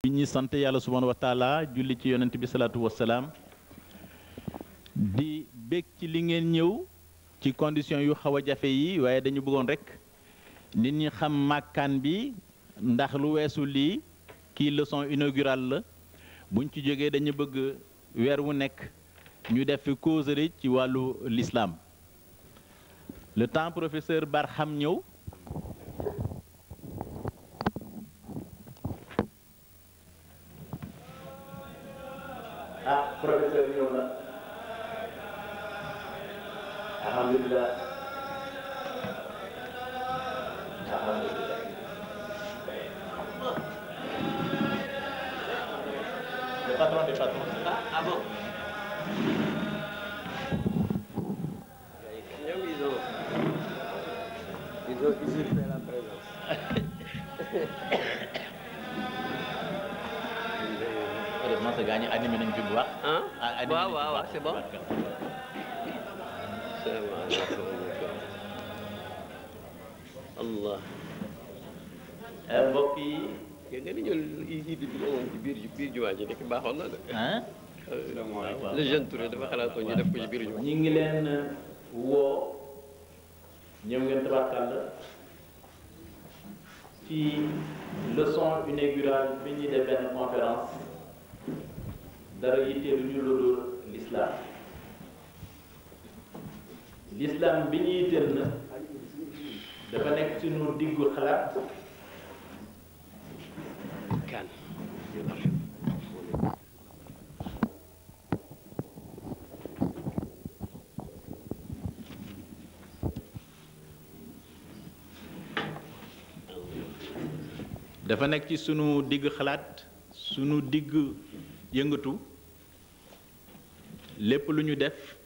bi ñi sant yàlla subhanahu wa taala julli ci yonent bi salaatu wassalaam di bég ci li ngeen ñëw ci condition yu xaw a jafe yi waaye dañu bëggoon rek nit ñi xam màkkaan bi ndax lu weesu lii kii leçon inaugurale la buñ ci jógee dañu bëgg weer wu nekk ñu def fi causerie ci wàllu l'islam le temps professeur Barham ñëw professeur ñëw na alhamdulilah alhamdulilah le patron des patrons ah bon ils ont usurpé la présence. heureusement sa gars ñi animé nañu fi bu baax. waaw c'est bon. Allah. mbokk yi. nga ni ñun yi di amoon ci biir jumaa ji nekk baaxoon na de. le jeune Touré dafa xalaatoon ñu def ko ci biir jumaa. ñi ngi leen woo ñëw ngeen tabaarkàlla ci leçon inaugurale bi ñuy def benn conférence dara yitteelu ñu lu dul l'islam bi ñu yitteel na dafa nekk suñu diggu xalaat kan dafa nekk ci sunu digg xalaat sunu digg yëngatu lépp lu ñu def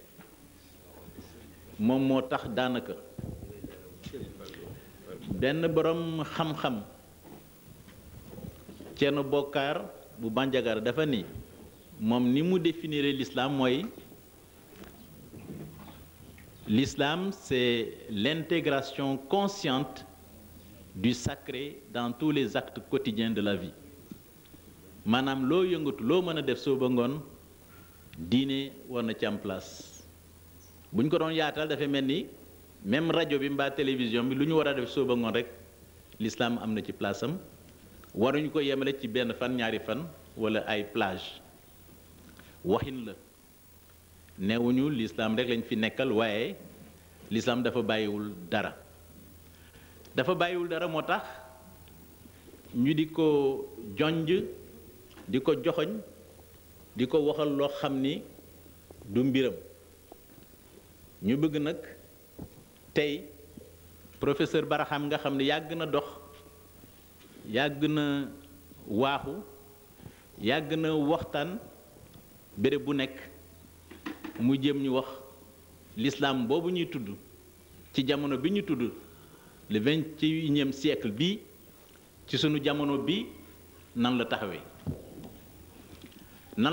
moom moo tax daanaka benn borom xam-xam Thierno Bokar bu Bandiagara dafa ni moom ni mu définir l'islam mooy l'islam c'est l'intégration consciente du sacré dans tous les actes quotidiens de la vie maanaam loo yëngatu loo mën a def soo ba ngoon diine war na ci am place bu ñu ko doon yaatal dafay mel ni même rajo bi mbaa télévision bi lu ñu war a def soo ba ngoon rek l'islam am na ci place am waruñu ko yemale ci benn fan ñaari fan wala ay plage waxin la neewuñu l'islam rek lañ fi nekkal waaye l'islam dafa bàyyiwul dara moo tax ñu di ko jonj di ko joxoñ di ko waxal loo xam ni du mbiram ñu bëgg nag tey professeur Barham nga xam ne yàgg na dox yàgg na waaxu yàgg na waxtaan béréb bu nekk mu jëm ñu wax l'islam boobu ñuy tudd ci jamono bi ñu tudd le 21e siècle bi ci sunu jamono bi nan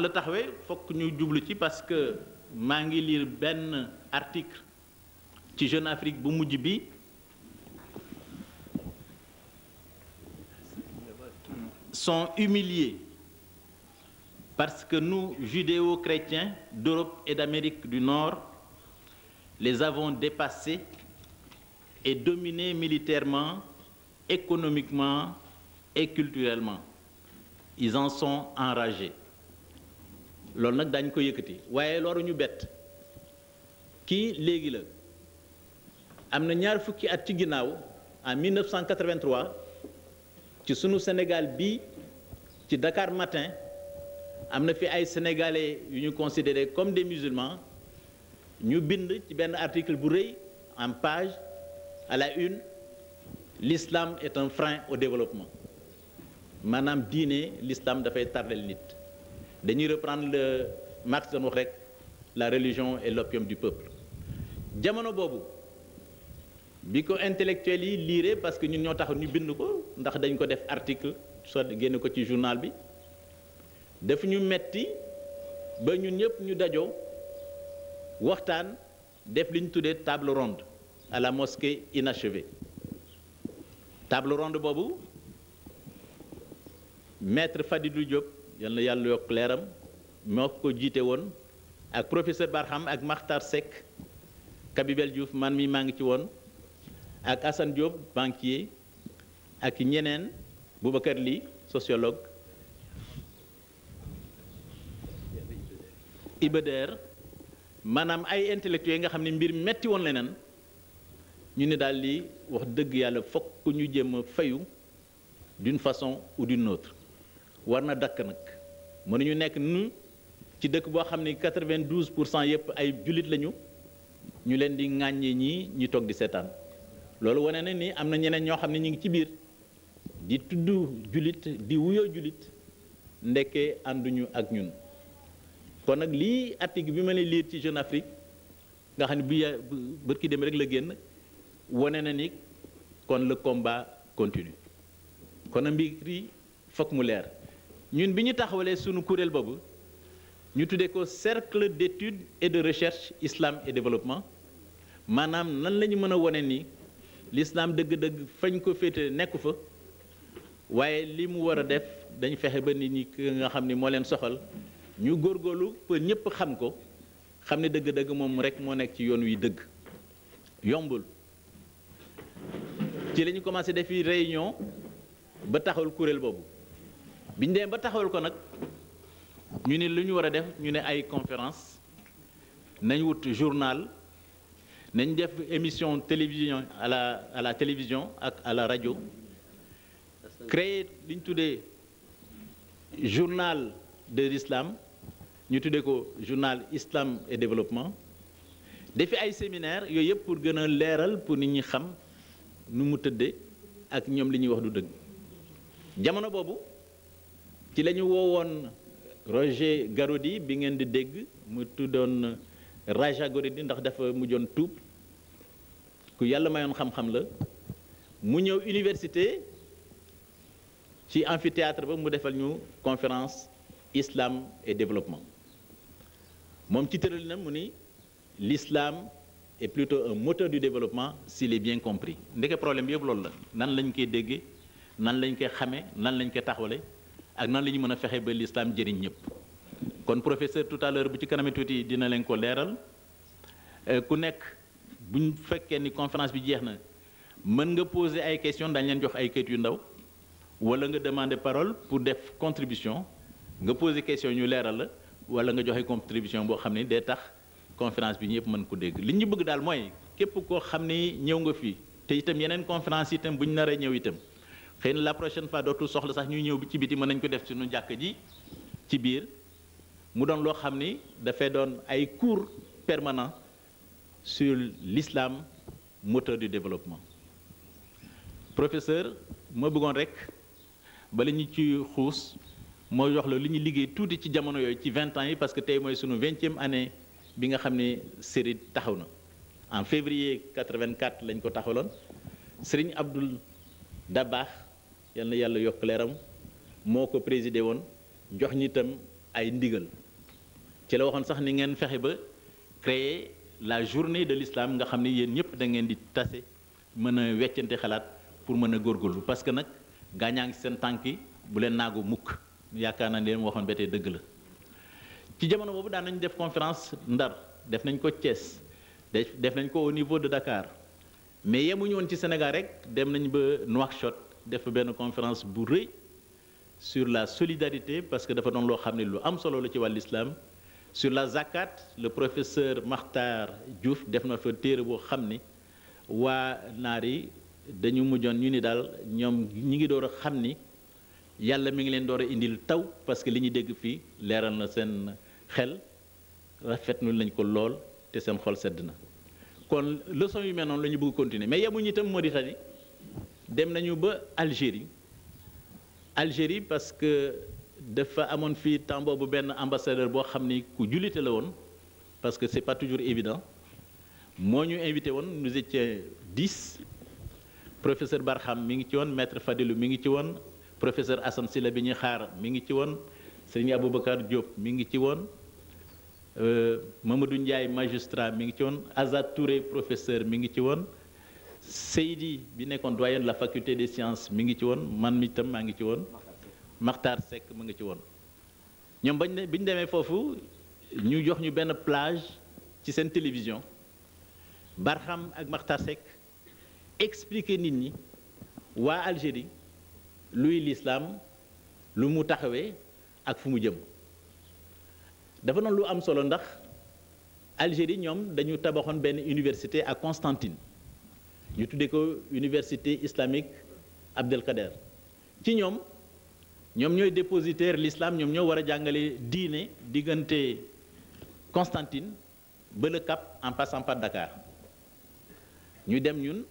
la taxawee fokk ñu jublu ci parce que maa ngi lire benn article ci Jeune Afrique bu mujj bi sont humiliés parce que nous, judéo-chrétiens d'Europe et d'Amérique du Nord, les avons dépassés et dominés militairement, économiquement et culturellement. Ils en sont enragés. loolu nag dañ ko yëkkati waaye loolu ñu bett kii léegi la am na ñaar fukki at ci ginnaaw en 1983 ci sunu Sénégal bi ci Dakar Matin am na fi ay sénégalais yu ñu considérés comme des musulmans ñu bind ci benn article bu rëy en page à la une l'islam est un frein au développement maanaam diine l'islam dafay tardel nit dañuy reprendre le Marx doon wax rek la religion est l'opium du peuple jamono boobu bi ko intellectuels yi liire parce que ñun ñoo tax ñu bind ko ndax dañ ko def article soit génne ko ci journal bi daf ñu metti ba ñun ñëpp ñu dajoo waxtaan def li ñu tuddee table ronde à la mosquée inachevée table ronde boobu maître Fadilou Diop yal na yàlla yokk leeram moo ko jiite woon ak professeur Barham ak Makhtar Seck Kabibel Diouf man mi maa ngi ci woon ak Assane Diop banquier ak ñeneen Boubacar Ly sociologue Ibeder maanaam ay intellectuels yi nga xam ne mbir metti woon leneen ñu ne daal di wax dëgg yàlla fokk ñu jéem a fayu d'une façon ou d'une autre war na dakk nag mënuñu nekk nu ci dëkk boo xam ne 92% yëpp ay jullit lañu ñu leen di ŋàññee ñii ñi toog di seetaan loolu wane na ni am na ñeneen ñoo xam ne ñu ngi ci biir di tudd jullit di wuyoo jullit ndekkee ànduñu ak ñun kon nag lii article bi ma lay lire ci Jeune Afrique nga xam ne bi bërki dem rek la génn wane na ni kon le combat continue kon nag mbir yi fokk mu leer ñun bi ñu taxawalee sunu kuréel boobu ñu tuddee ko cercle d'études et de recherche islam et développement maanaam nan la ñu mën a wane ni l'islam dëgg-dëgg fañ ko féete nekku fa waaye li mu war a def dañ fexe ba nit ñi nga xam ni moo leen soxal ñu góorgóorlu pour ñëpp xam ko xam ne dëgg-dëgg moom rek moo nekk ci yoon wi dëgg yombul ci la ñu commencé defi réunion ba taxawal kuréel boobu biñ demee ba taxawal ko nag ñu ne lu ñu war a def ñu ne ay conférence nañ wut journal nañ def émission télévision à la télévision ak à la rajo créer li ñu tuddee journal de l'islam ñu tuddee ko journal islam et développement defi ay séminaire yooyu yëpp pour gën a leeral pour nit ñi xam nu mu tëddee ak ñoom li ñuy wax du dëgg jamono boobu ci la ñu woowoon Roger Garaudy bi ngeen di dégg mu tuddoon Raja Garaudy ndax dafa mujjoon tuub ku yàlla mayoon xam-xam la mu ñëw université ci amphithéâtre ba mu defal ñu conférence islam et développement moom ci tëral na mu ni l'islam est plutôt un moteur du développement s'il est bien compris ndeke problème bi yëpp loolu la nan lañ koy déggee nan lañ koy xamee nan lañ koy taxawale ak nan la ñu mën a fexe ba l'islam jëriñ ñëpp kon professeur tout à l'heure bu ci kaname tuuti dina leen ko leeral ku nekk buñ fekkee ni conférence bi jeex na mën nga poser ay questions dañ leen jox ay kayit yu ndaw wala nga demander parole pour def contribution nga poser question ñu leeral la wala nga joxe contribution boo xam ne day tax conférence bi ñëpp mën ko dégg li ñu bëgg daal mooy képp koo xam ni ñëw nga fii te itam yeneen conférence itam bu ñu naree ñëw itam xëy na la prochaine fois dootul soxla sax ñuy ñëw bi ci biti mën nañ ko def suñu jàkk ji ci biir mu doon loo xam ni dafay doon ay cours permanents sur l'islam moteur du développement professeur moo bëggoon rek bala ñu ci xuus moo wax la li ñu liggéey tuuti ci jamono yooyu ci 20 ans yi parce que tey mooy sunu 20e année bi nga xam ne série taxaw na en février 84 lañ ko taxawaloon Serigne Abdoul Dabakh yal na yàlla yokk leeram moo ko présidé woon jox ñi itam ay ndigal ci la waxoon sax ni ngeen fexe ba créer la journée de l'islam nga xam ne yéen ñëpp da ngeen di tase mën a weccante xalaat pour mën a góorgóorlu parce que nag gaañaa ngi seen tànk yi bu leen naagu mukk yaakaar naa ne leen waxoon ba tey dëgg la ci jamono boobu daan nañu def conférence Ndar def nañ ko Thiès def nañ ko au niveau de Dakar mais yemuñu woon ci Sénégal rek dem nañ ba Nouakchott def benn conférence bu rëy sur la solidarité parce que dafa doon loo xam ne lu am solo la ci wàllu islam sur la zakat le professeur Makhtar Diouf def na fa téere boo xam ni waa naar yi dañu mujjoon ñu ni daal ñoom ñi ngi door a xam ni yàlla mi ngi leen door a indil taw parce que li ñu dégg fii leeral na seen xel rafetlu lañ ko lool te seen xol sedd na kon leçon yu mel noonu la ñu bëgg continuer mais yemuñu itam Mauritanie dem nañu ba Algérie parce que dafa amoon fii temps boobu benn ambassadeur boo xam ni ku jullite la woon parce que c'est pas toujours évident moo ñu invité woon nous étions 10 professeur Barham mi ngi ci woon maître Fadilou mi ngi ci woon professeur Assane Sylla bi ñuy xaar mi ngi ci woon Serigne Aboubacar Diop mi ngi ci woon Mamadou Ndiaye magistrat mi ngi ci woon Azad Touré professeur mi ngi ci woon Seydi bi nekkoon doyen de la faculté des sciences mi ngi ci woon man mi tam maa ngi ci woon Makhtar Seck mu nga ci woon ñoom bi ñu demee foofu ñu jox ñu benn plage ci seen télévision Barham ak Makhtar Seck expliquer nit ñi waa Algérie luy l'islam lu mu taxawee ak fu mu jëm dafa noonu lu am solo ndax Algérie ñoom dañu tabaxoon benn université à Constantine ñu tuddee ko université islamique Abdelkader ci ñoom ñooy dépositaire l'islam ñoom ñoo war a jàngale diine diggante Constantine ba le Cap en passant par Dakar ñu dem ñun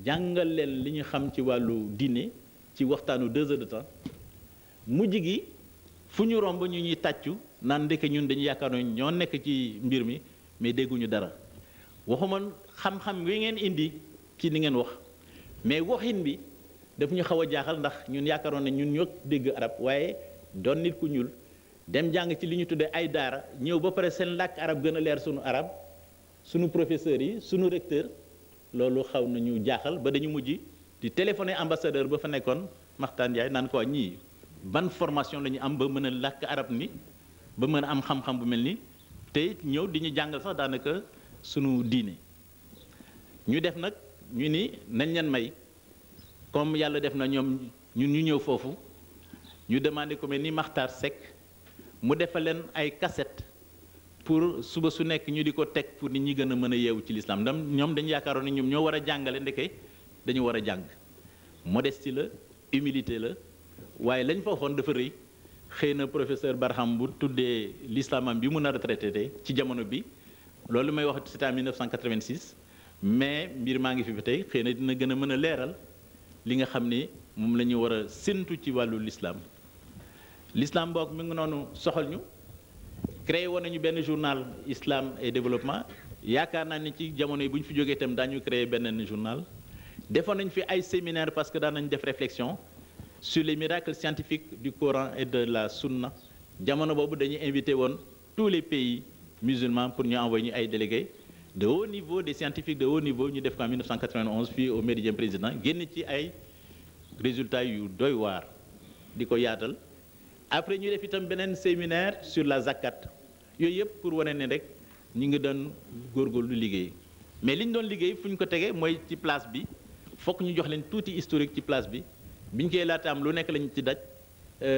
jàngal leen li ñu xam ci wàllu diine ci waxtaanu 2 heures de temps mujj gi fu ñu romb ñu ñuy tàccu naan ndeke ñun dañu yaakaar ne ñoo nekk ci mbir mi mais dégguñu dara waxuma xam-xam wi ngeen indi ci ni ngeen wax mais waxin bi daf ñu xaw a jaaxal ndax ñun yaakaaroon ne ñun ñoo dégg arab waaye doon nit ku ñuul dem jàng ci li ñu tuddee ay daara ñëw ba pare seen làkk arab gën a leer sunu arab sunu professeurs yi sunu recteur loolu xaw nañu jaaxal ba dañu mujj di téléphoner ambassadeur ba fa nekkoon Makhtar Ndiaye naan ko ñii ban formation la ñu am ba mën a làkk arab ni ba mën a am xam-xam bu mel ni te ñëw di ñu jàngal sax daanaka sunu diine ñu def nag ñu ni nañ leen may comme yàlla def na ñoom ñun ñu ñëw foofu ñu demandé ko mel ni Makhtar Seck mu defal leen ay cassette pour suba su nekk ñu di ko teg pour nit ñi gën a mën a yeewu ci l'islam ndam ñoom dañu yaakaaroon ne ñoom ñoo war a jàngale ndeke dañu war a jàng modestie la humilité la waaye lañ fa waxoon dafa rëy xëy na professeur Barham bu tuddee l'islamam bi mun a retraité ci jamono bi loolu may wax c'était en 1986 mais mbir maa ngi fi ba tey xëy na dina gën a mën a leeral li nga xam ni moom la ñu war a séntu ci wàllu l'islam boog mi ngi noonu soxal ñu créé woon nañu benn journal islam et développement yaakaar naa ni ci jamono yi bu ñu fi jógee itam daañu créé benn journal defoon nañ fi ay séminaire parce que daan nañ def réflexion sur les miracles scientifiques du Coran et de la Sunna jamono boobu dañuy invité woon tous les pays musulmans pour ñu envoyer ñu ay délégués de haut niveau des scientifiques de haut niveau ñu def ko en 1991 fii au Méridien Président génn ci ay résultats yu doy waar di ko yaatal après ñu def itam beneen séminaire sur la zakat yooyu yëpp pour wane ne rek ñu ngi doon góorgóorlu liggéey mais li ñu doon liggéey fu ñu ko tegee mooy ci place bi fokk ñu jox leen tuuti historique ci place bi biñ koy laataam lu nekk lañ ci daj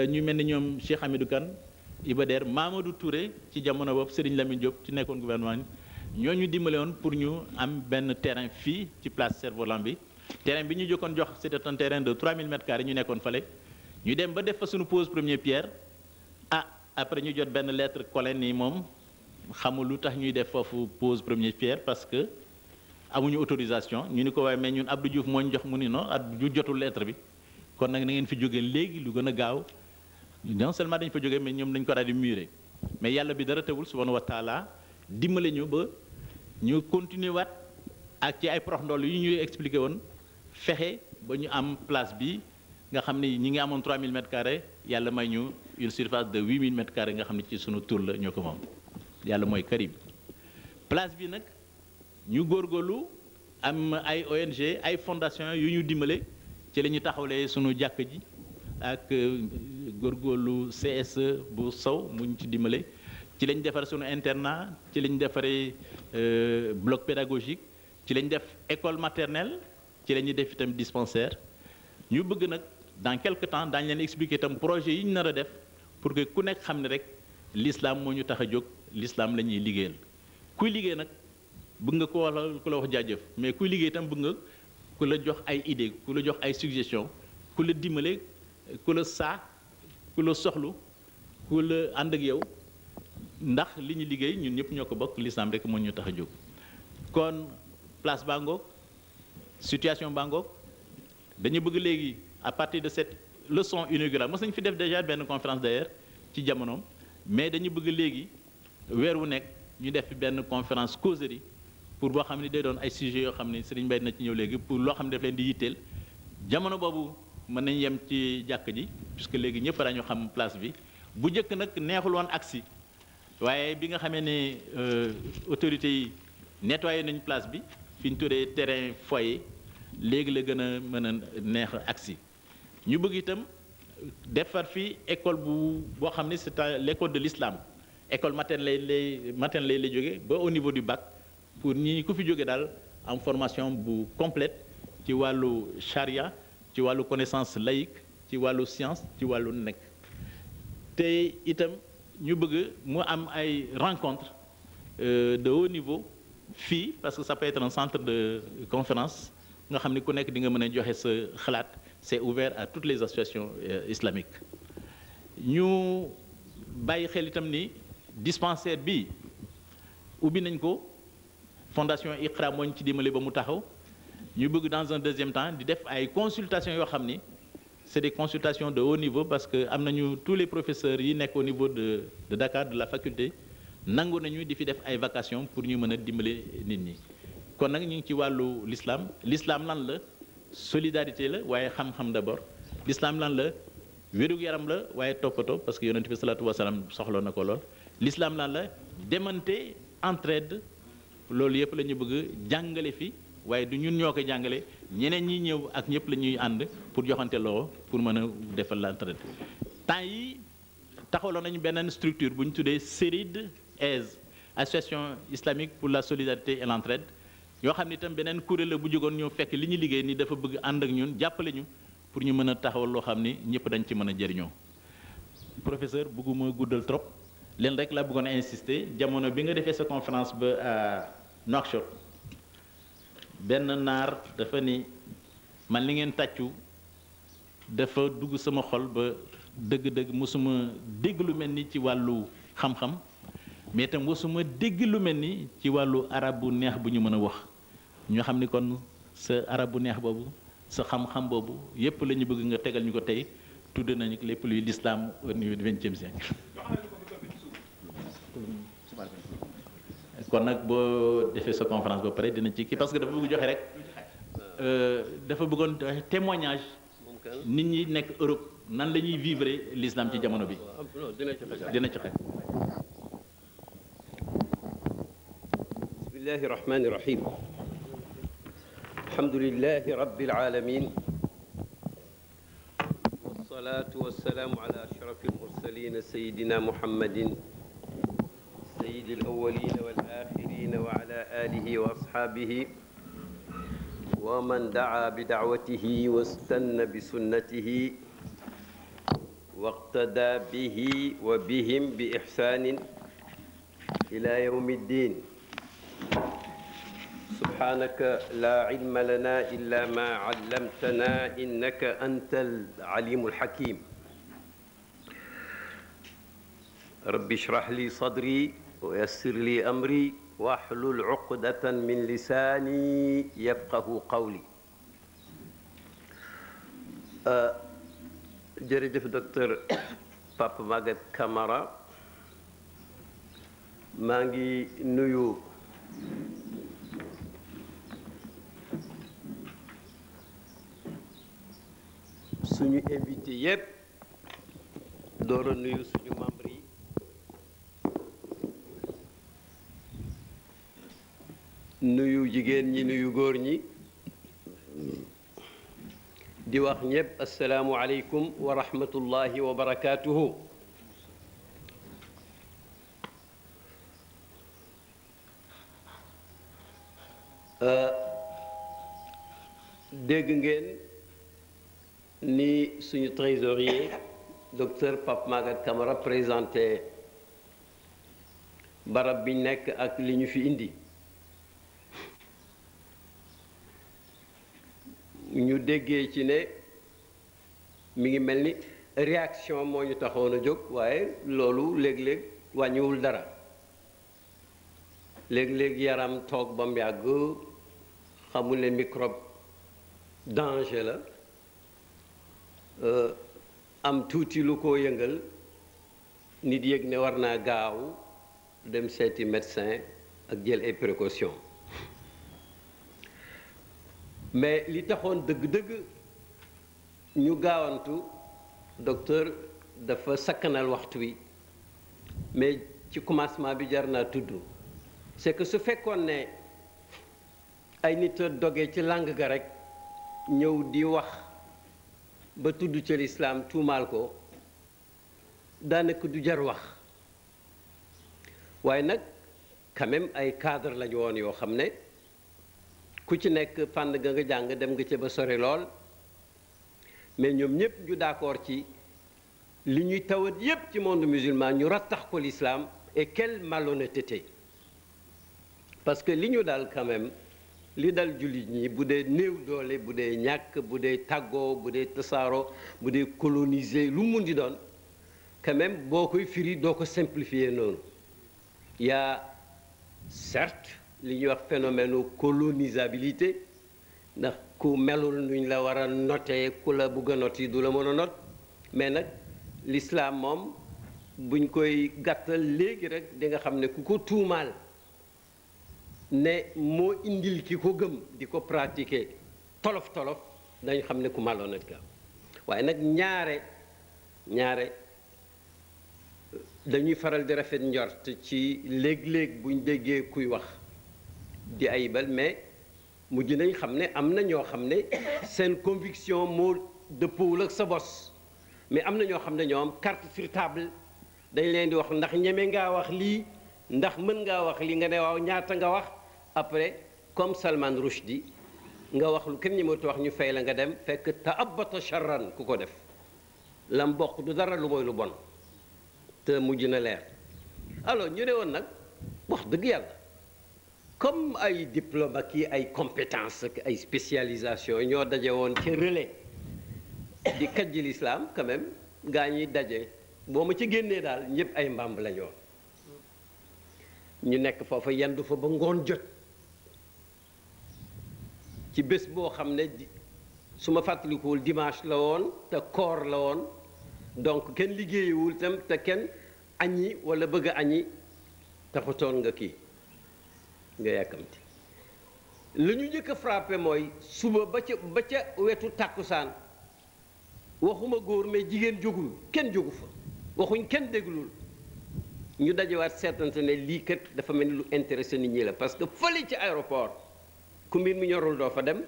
ñu mel ni ñoom Cheikh Hamidou Kane Iba Der Mamadou Touré ci jamono boobu Serigne Lamine Diop ci nekkoon gouvernement ñoo ñu dimbale woon pour ñu am benn terrain fii ci place Cerf-Volant bi terrain bi ñu jokkoon jox c'était un terrain de 3000 mètres carrés ñu nekkoon fale ñu dem ba def fa suñu pose première pierre après ñu jot benn lettre collée nii moom xamul lu tax ñuy def foofu pose première pierre parce que amuñu autorisation ñu ni ko waaye mais ñun Abdou Diouf moo ñu jox mu ni non Abdou jotul lettre bi kon nag na ngeen fi jógee léegi lu gën a gaaw non seulement dañ fa jógee mais ñoom dañ ko daal di murer mais yàlla bi dara tewul subhanahu wa taala dimbale ñu ba ñu continuer waat ak ci ay prox ndool yu ñuy expliqué woon fexe ba ñu am place bi nga xam ne ñi ngi amoon 3000 mètres carrés yàlla may ñu une surface de 8000 mètres carrés nga xam ne ci sunu tur la ñoo ko moom yàlla mooy Karim place bi nag ñu góorgóorlu am ay ONG ay fondation yu ñu dimbale ci la ñu taxawlee sunu jàkk ji ak góorgóorlu CSE bu Sow mu ñu ci dimbale ci lañ defar sunu internat ci lañ defaree bloc pédagogique ci lañ def école maternelle ci la ñuy def itam dispensaire ñu bëgg nag dans quelque temps daañu leen expliquer itam projet yi ñu nar a def pour que ku nekk xam ne rek l'islam moo ñu tax a jóg l'islam la ñuy liggéeyal kuy liggéey nag bëgg nga ku la wax jaajëf mais kuy liggéey itam bëgg nga ku la jox ay idée ku la jox ay suggestion ku la dimbale ku la ku la soxlu ku la ànd ak yow ndax li ñu liggéey ñun ñëpp ñoo ko bokk l'islam rek moo ñu tax a jóg kon place baa ngoog situation baa ngoog dañu bëgg léegi à partir de cette leçon inaugurale mos nañu fi def déjà benn conférence d'ailleurs ci jamonoom mais dañu bëgg léegi weer wu nekk ñu def benn conférence causerie pour boo xam ne day doon ay sujets yoo xam ne Serigne Mbaye na ci ñëw léegi pour loo xam ne daf leen di yitteel jamono boobu mën nañ yem ci jàkk ji puisque léegi ñëpp dañu xam place bi bu njëkk nag neexul woon agsi waaye bi nga xamee ne autorités yi nettoyé nañ place bi fi ñu tuddee terrain foyer léegi la gën a mën a neex agsi ñu bëgg itam defar fi école boo xam ne c'est l'école de l'islam école maternelle lay jóge ba au niveau du bac pour ñi ku fi jóge daal am formation bu complète ci wàllu charia ci wàllu connaissance laïque ci wàllu science ci wàllu nekk te itam ñu bëgg mu am ay rencontres de haut niveau fii parce que ça peut être un centre de conférence nga xam ne ku nekk di nga mën a joxe sa xalaat c'est ouvert à toutes les associations islamiques ñu bàyyi xel itam ni dispensaire bi ubbi nañ ko fondation Iqra moo ñu ci dimbali ba mu taxaw ñu bëgg dans un deuxième temps di def ay consultations yoo xam ni c'est des consultations de haut niveau parce que am nañu tous les professeurs yi nekk au niveau de Dakar de la faculté nangu nañu di fi def ay vacations pour ñu mën a dimbali nit ñi kon nag ñu ngi ci wàllu l'islam lan la solidarité la waaye xam-xam d'abord l'islam lan la wérug yaram la waaye toppatoo parce que yonent bi salaatu wasalaam soxla na ko lool l'islam lan la demante entraide loolu yëpp la ñu bëgg jàngale fi waaye du ñun ñoo ko jàngale ñeneen ñi ñëw ak ñëpp la ñuy ànd pour joxante loxo pour mën a defal l'entraide temps yi taxawaloon nañu beneen structure bu ñu tuddee SERID association islamique pour la solidarité et l'entraide yoo xam ne itam beneen kuréel la bu jógoon ñëw fekk li ñu liggéey ni dafa bëgg ànd ak ñun jàppale ñu pour ñu mën a taxawal loo xam ni ñëpp dañ ci mën a jëriñoo professeur bëgguma guddal trop leen rek laa bëggoon a insister jamono bi nga defee sa conférence ba à Nouakchott benn naar dafa ni man li ngeen tàccu dafa dugg sama xol ba dëgg-dëgg mosuma dégg lu mel ni ci wàllu xam-xam mais itam mosuma dégg lu mel ni ci wàllu arab bu neex bu ñu mën a wax ñu xam ni kon sa arab bu neex boobu sa xam-xam boobu yépp la ñu bëgg nga tegal ñu ko tey tudd nañu lépp luy l'islam au niveau du XXe siècle kon nag boo defee sa conférence ba pare dina ci kii parce que dafa bëgg joxe rek dafa bëggoon témoignage nit ñi nekk Europe nan la ñuy vivre l'islam ci jamono bi dina ci xaj bismillahi rahmani rahim alhamdulillahi rabbil alamin wassalatu wassalamu ala ashrafil mursalin sayyidina muhammadin sayyidil awwalin wal akhirin wa ala alihi wa ashabihi wa man daa bi da'watihi wastanna bi sunnatihi waqtada bihi wa bihim bi ihsanin ila yawmi ddin subhanaka la ilma lana illa ma 'allamtana innaka antal alimul hakim rabbi ishrah li sadri wa yassir li amri wahlul 'uqdatan min lisani yafqahu qawli jërëjëf docteur Pape Maguette Camara maa ngi nuyu suñu invité yépp door a nuyu suñu membre yi nuyu jigéen ñi nuyu góor ñi di wax ñépp asalaamu aleykum wa rahmatullahi wa barakaatuhu dégg ngeen ni suñu trésorier docteur Pape Maguette Camara présenté barab bi nekk ak li ñu fi indi ñu déggee ci ne mi ngi mel ni réaction moo ñu taxoon a jóg waaye loolu léeg-léeg wàññiwul dara léeg-léeg yaram toog ba mu yàgg xamul ne microbe danger la am tuuti lu ko yëngal nit yëg ne war naa gaaw dem seeti médecin ak jël ay précautions mais li taxoon dëgg-dëgg ñu gaawantu docteur dafa sakkanal waxtu wi mais ci commencement bi jar naa tudd c'est que su fekkoon ne ay nit a dogee ci langue ga rek ñëw di wax ba tudd ci lislaam tuumaal ko daanaka du jar wax waaye nag quand même ay cadre lañu woon yoo xam ne ku ci nekk fànn ga nga jàng dem nga ca ba sori lool mais ñoom ñëpp ñu d'accord ci li ñuy tawat yépp ci monde musulman ñu rattax ko l'islam et quelle malhonnêteté parce que li ñu daal quand même li dal jullit ñi bu dee néew doole bu dee ñàkk bu dee tàggoo bu dee tasaaro bu dee coloniser lu mun di doon quand même boo koy firi doo ko simplifier noonu y a certes li ñuy wax phénomène colonisabilité ndax ku melul nuñ la war a noter ku la bugg a not yi du la mën a not mais nag l'islam moom buñ koy gàttal léegi rek di nga xam ne ku ko tuumaal ne moo indil ki ko gëm di ko pratiquer tolof tolof dañ xam ne ku malhonnête ka waaye nag ñaare dañuy faral di rafet njort ci léeg-léeg buñ déggee kuy wax di ayibal mais mujj nañ xam ne am na ñoo xam ne seen conviction moo dëppoowul ak sa bos mais am na ñoo xam ne ñoom carte sur table dañ leen di wax ndax ñeme ngaa wax lii ndax mën ngaa wax lii nga ne waaw ñaata nga wax après comme Salman Rushdie nga wax lu kenn ñematu wax ñu fay la nga dem fekk ta'abbata sharran ku ko def lam bokk du dara lu mooy lu bon te mujj na leer alors ñu ne woon nag wax dëgg yàlla comme ay diplomate yi ay compétence ak ay spécialisation ñoo daje woon ci relais di kajji l'islam quand même gaa ñiy daje boo ma ci génnee daal ñëpp ay mbamb la ñoon ñu nekk foofa yendu fa ba ngoon jot ci bés boo xam ne su ma fàttalikuwul dimanche la woon te koor la woon donc kenn liggéeyiwul itam te kenn añi wala bëgg a añi taxutoon nga kii nga yàkkamti la ñu njëkk a frappé mooy suba ba ca wetu tàkkusaan waxuma góor mais jigéen jógul kenn jógu fa waxuñ kenn déglul ñu dajewaat seetante ne lii kat dafa mel ni lu intéressé nit ñi la parce que fële ci aéroport ku mbir mu ñorul doo fa dem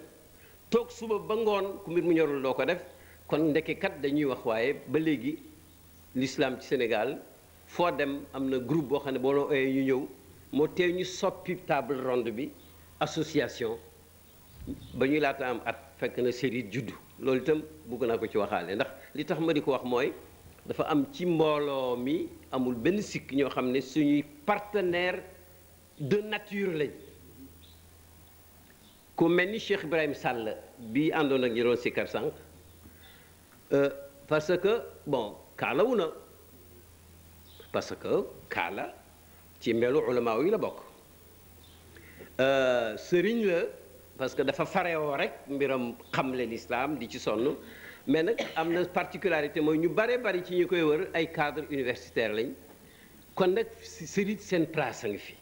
toog suba ba ngoon ku mbir mu ñorul doo ko def kon ndeke kat dañuy wax waaye ba léegi l'islam ci Sénégal foo dem am na groupe boo xam ne boo la ooyee ñu ñëw moo tee ñu soppi table ronde bi association ba ñuy laata am at fekk na série juddu loolu itam bugg naa ko ci waxaale ndax li tax ma di ko wax mooy dafa am ci mbooloo mi amul benn sikk ñoo xam ne suñuy partenaire de nature lañ ku mel ni Cheikh Ibrahim Sall bi àndoon ak ñi doon sikkar sànq parce que bon kaalawu na parce que kaala ci melu ulama yi la bokk sëriñ la parce que dafa farewoo rek mbiram xamle l'islam di ci sonn mais nag am na particularité mooy ñu bare bari ci ñu koy wër ay cadre universitaire lañ kon nag sëriñ seen place a ngi fi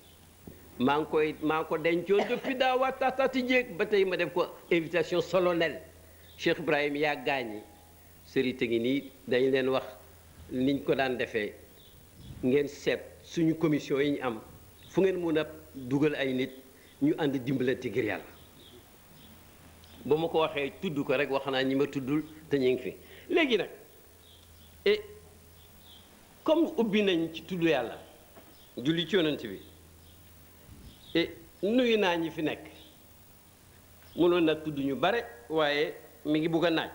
maa ngi ko dencoon depuis daawa tatati jéeg ba tey ma def ko invitation solennelle Cheikh Ibrahim yaa gaañi sëriñ te ngi nii dañ leen wax niñ ko daan defee ngeen seet suñu commission yi ñu am fu ngeen mun a dugal ay nit ñu ànd dimbalante ngir yàlla ba ma ko waxee tudd ko rek wax naa ñi ma tuddul te ñu ngi fi léegi nag et comme ubbi nañ ci tudd yàlla julli ci yonent bi et nuyu naa ñi fi nekk mënoon nag tudd ñu bare waaye mi ngi bugg a naaj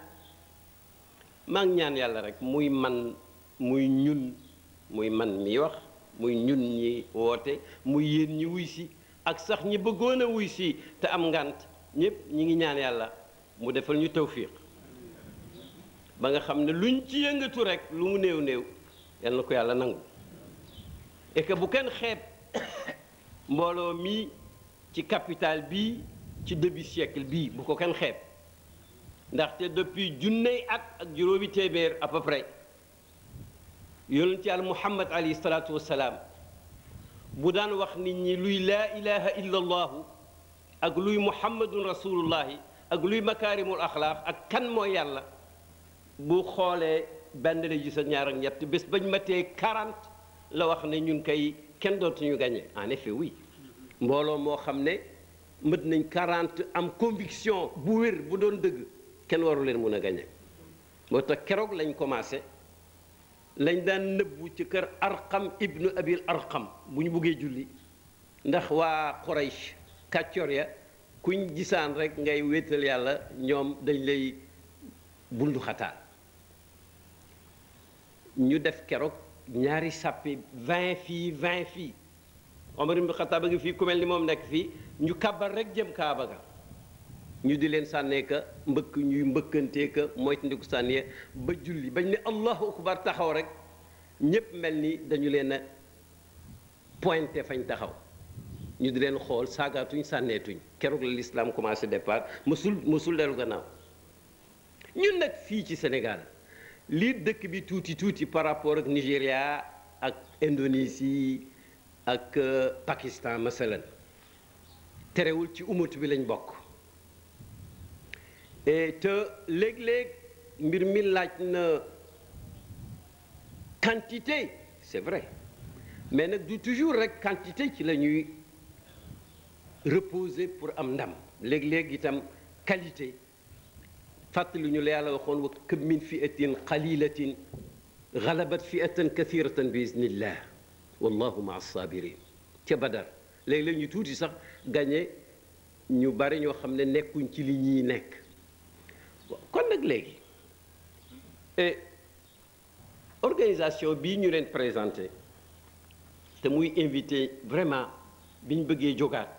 maa ngi ñaan yàlla rek muy man muy ñun muy man mi wax muy ñun ñi woote muy yéen ñi wuy si ak sax ñi bëggoon a wuy si te am ngant ñëpp ñi ngi ñaan yàlla mu defal ñu tawfiq ba nga xam ne luñ ci yëngatu rek lu mu néew néew yal na ko yàlla nangu et que bu kenn xeeb mbooloo mi ci capital bii ci début siècle bii bu ko kenn xeeb ndaxte depuis junney at ak juróomi téeméer à peu près yonent yàlla Muhammad alayhi salaatu wassalaam bu daan wax nit ñi luy laa ilaha illa allahu ak luy muhammadun rasulullahi ak luy makaarimul axlaaq ak kan mooy yàlla bu xoolee benn la gis ak ñaar ak ñett bés bañ matee 40 la wax ne ñun kay kenn dootuñu gagné en effet oui mbooloo moo xam ne mët nañ 40 am conviction bu wér bu doon dëgg kenn waru leen mun a gagné moo tax keroog lañ commencé lañ daan nëbbu ci kër Arqam ibnu Abil Arqam bu ñu buggee julli ndax waa Quraysh kàccor ya kuñ gisaan rek ngay wéetal yàlla ñoom dañ lay bundu xataal ñu def keroog ñaari sàppi 20 fii 20 fii Omar ibn Xataab a ngi fii ku mel ni moom nekk fii ñu kàbbar rek jëm Kaaba ga ñu di leen sànnee ka mbëkk ñuy mbëkkantee ka moytandiku sànnee ba julli bañ ne allahu akbar taxaw rek ñépp mel ni dañu leen a pointé fañ taxaw ñu di leen xool saagaatuñ sànneetuñ keroog la l'islam commencé départ mësul dellu gannaaw ñun nag fii ci Sénégal lii dëkk bi tuuti par rapport ak Nigéria ak Indonésie ak Pakistan masalan terewul ci umatu bi lañ bokk te léeg-léeg mbir mi laaj na quantité c'est vrai mais nag du toujours rek quantité ci la ñuy reposer pour am ndam léeg-léeg itam qualité fàttali ñu la yàlla waxoon wa kam min fi'atin qalilatin ghalabat fi'atan kathiratan bi iznillah wallahu ma as-sabirin ca Badar léeg-léeg ñu tuuti sax gagné ñu bari ñoo xam ne nekkuñ ci li ñuy nekk kon nag léegi organisation bii ñu leen présenté te muy invité vraiment bi ñu bëggee jógaat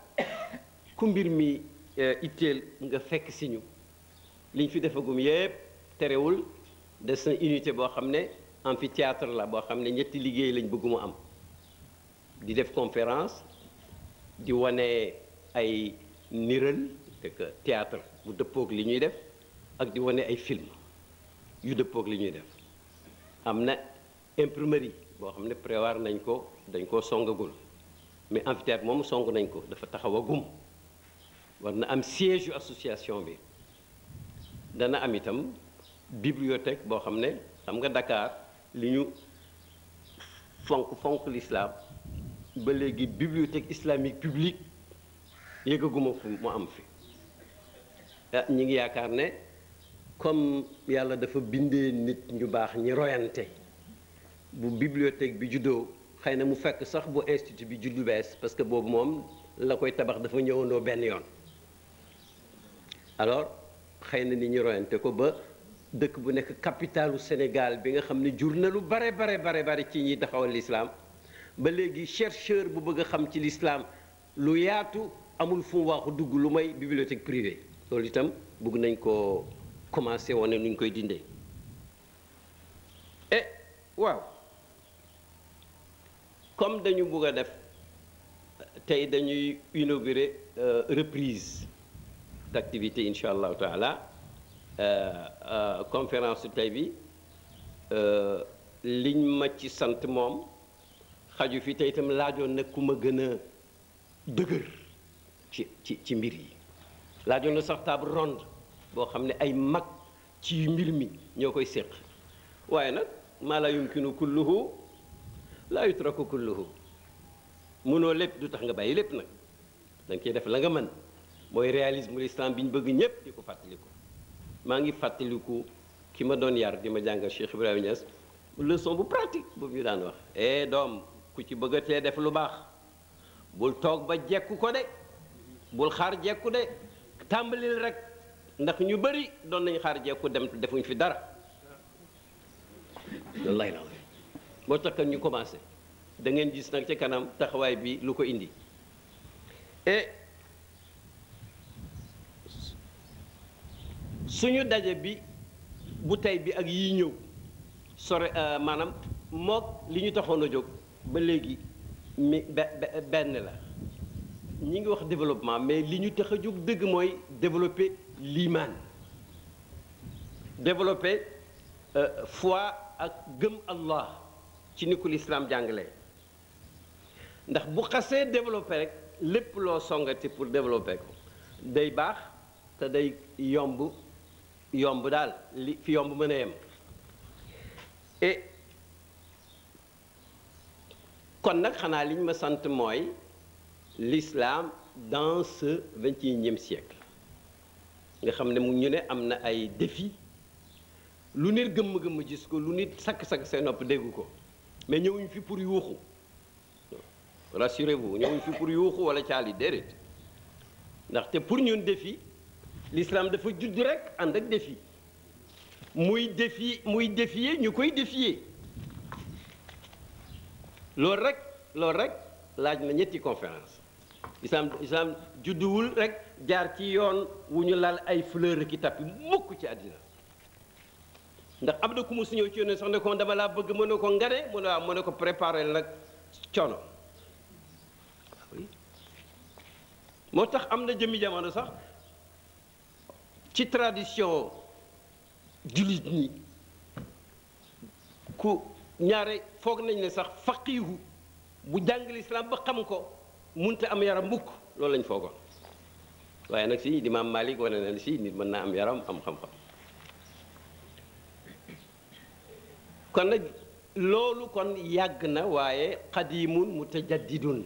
ku mbir mi itteel nga fekk si ñu liñ fi defagum yépp terewul des na unité boo xam ne amphithéâtre la boo xam ne ñetti liggéey lañ bëgg mu am di def conférence di wane ay niral te que théâtre bu dëppoog li ñuy def ak di wane ay film yu dëppoog li ñuy def am na imprimerie boo xam ne prévoir nañ ko dañ koo songagul mais amphithéâtre moom song nañ ko dafa taxawagum war na am siège yu association bi dana am itam bibliothèque boo xam ne xam nga Dakar li ñu fonk l'islam ba léegi bibliothèque islamique publique yëgaguma fu mu am fi ñi ngi yaakaar ne comme yàlla dafa bindee nit ñu baax ñi royante bu bibliothèque bi juddoo xëy na mu fekk sax bu institut bi juddu bees parce que boobu moom la koy tabax dafa ñëwandoo benn yoon alors xëy na ni ñu royante ko ba dëkk bu nekk capitalu Sénégal bi nga xam ne jur na lu bare ci ñi taxawal l'islam ba léegi chercheur bu bëgg a xam ci l'islam lu yaatu amul fu mu waaxu dugg lu may bibliothèque privée loolu itam bëgg nañ ko commencé wane nuñ koy dindee waaw comme dañu bëgg a def tey dañuy inaugurer reprise d'activité incha allahu taala conférence tey bi liñ ma ci sant moom xaju fi tey itam laajoon na ku ma gën a dëgër ci mbir yi laajoon na sax table ronde boo xam ne ay mag ci mbir mi ñoo koy séq waaye nag maa la yumkinu kulluhu laa yutraku kulluhu mënoo lépp du tax nga bàyyi lépp nag da nga koy def la nga mën mooy réalisme l'islam bi ñu bëgg ñépp di ko fàttaliku maa ngi fàttaliku ki ma doon yar di ma jàngal Cheikh Ibrahima Niass leçon bu pratique boobu ñu daan wax doom ku ci bëgg a tee def lu baax bul toog ba jekku ko de bul xaar jekku de tàmbalil rek ndax ñu bëri doon nañ xaar jekku dem defuñ fi dara wallaay la moo tax ñu commencé da ngeen gis nag ci kanam taxawaay bi lu ko indi suñu daje bi bu tey bi ak yii ñëw sore maanaam mook li ñu taxoon a jóg ba léegi mi benn la ñi ngi wax développement mais li ñu tax a jóg dëgg mooy développer l'iman développer foi ak gëm Allah ci ni ko l'islam jàngale ndax bu xasee développer rek lépp loo songati pour développer ko day baax te day yomb daal li fi yomb mën a yem kon nag xanaa li ñu ma sant mooy l'islam dans ce 21e siècle nga xam ne mu ñu ne am na ay défis lu nit gëmm-gëmm gis ko lu nit sakk-sakk seen nopp dégg ko mais ñëwuñ fi pour yuuxu rassurez-vous ñëwuñ fi pour yuuxu wala caali déedéet ndaxte pour ñun défi l'islam dafa judd rek ànd ak défi muy défier ñu koy défier loolu rek laaj na ñetti conférence islam judduwul rek jaar ci yoon wu ñu lal ay fleur ki tappi mukk ci àddina ndax am na ku mu su ñëw ci yoon sax ne ko dama laa bëgg mën ne ko ngane mu ne waaw mu ne ko préparé nag coono moo tax am na jëmmi jamono sax ci tradition jullit ñi ku ñaare foog nañ ne sax faqiihu bu jàng lislaam ba xam ko munte am yaram mukk loolu lañ foogoon waaye nag si Imaam Malik wane na si nit mën naa am yaram am xam-xam kon nag loolu kon yàgg na waaye qadimun mutajaddidun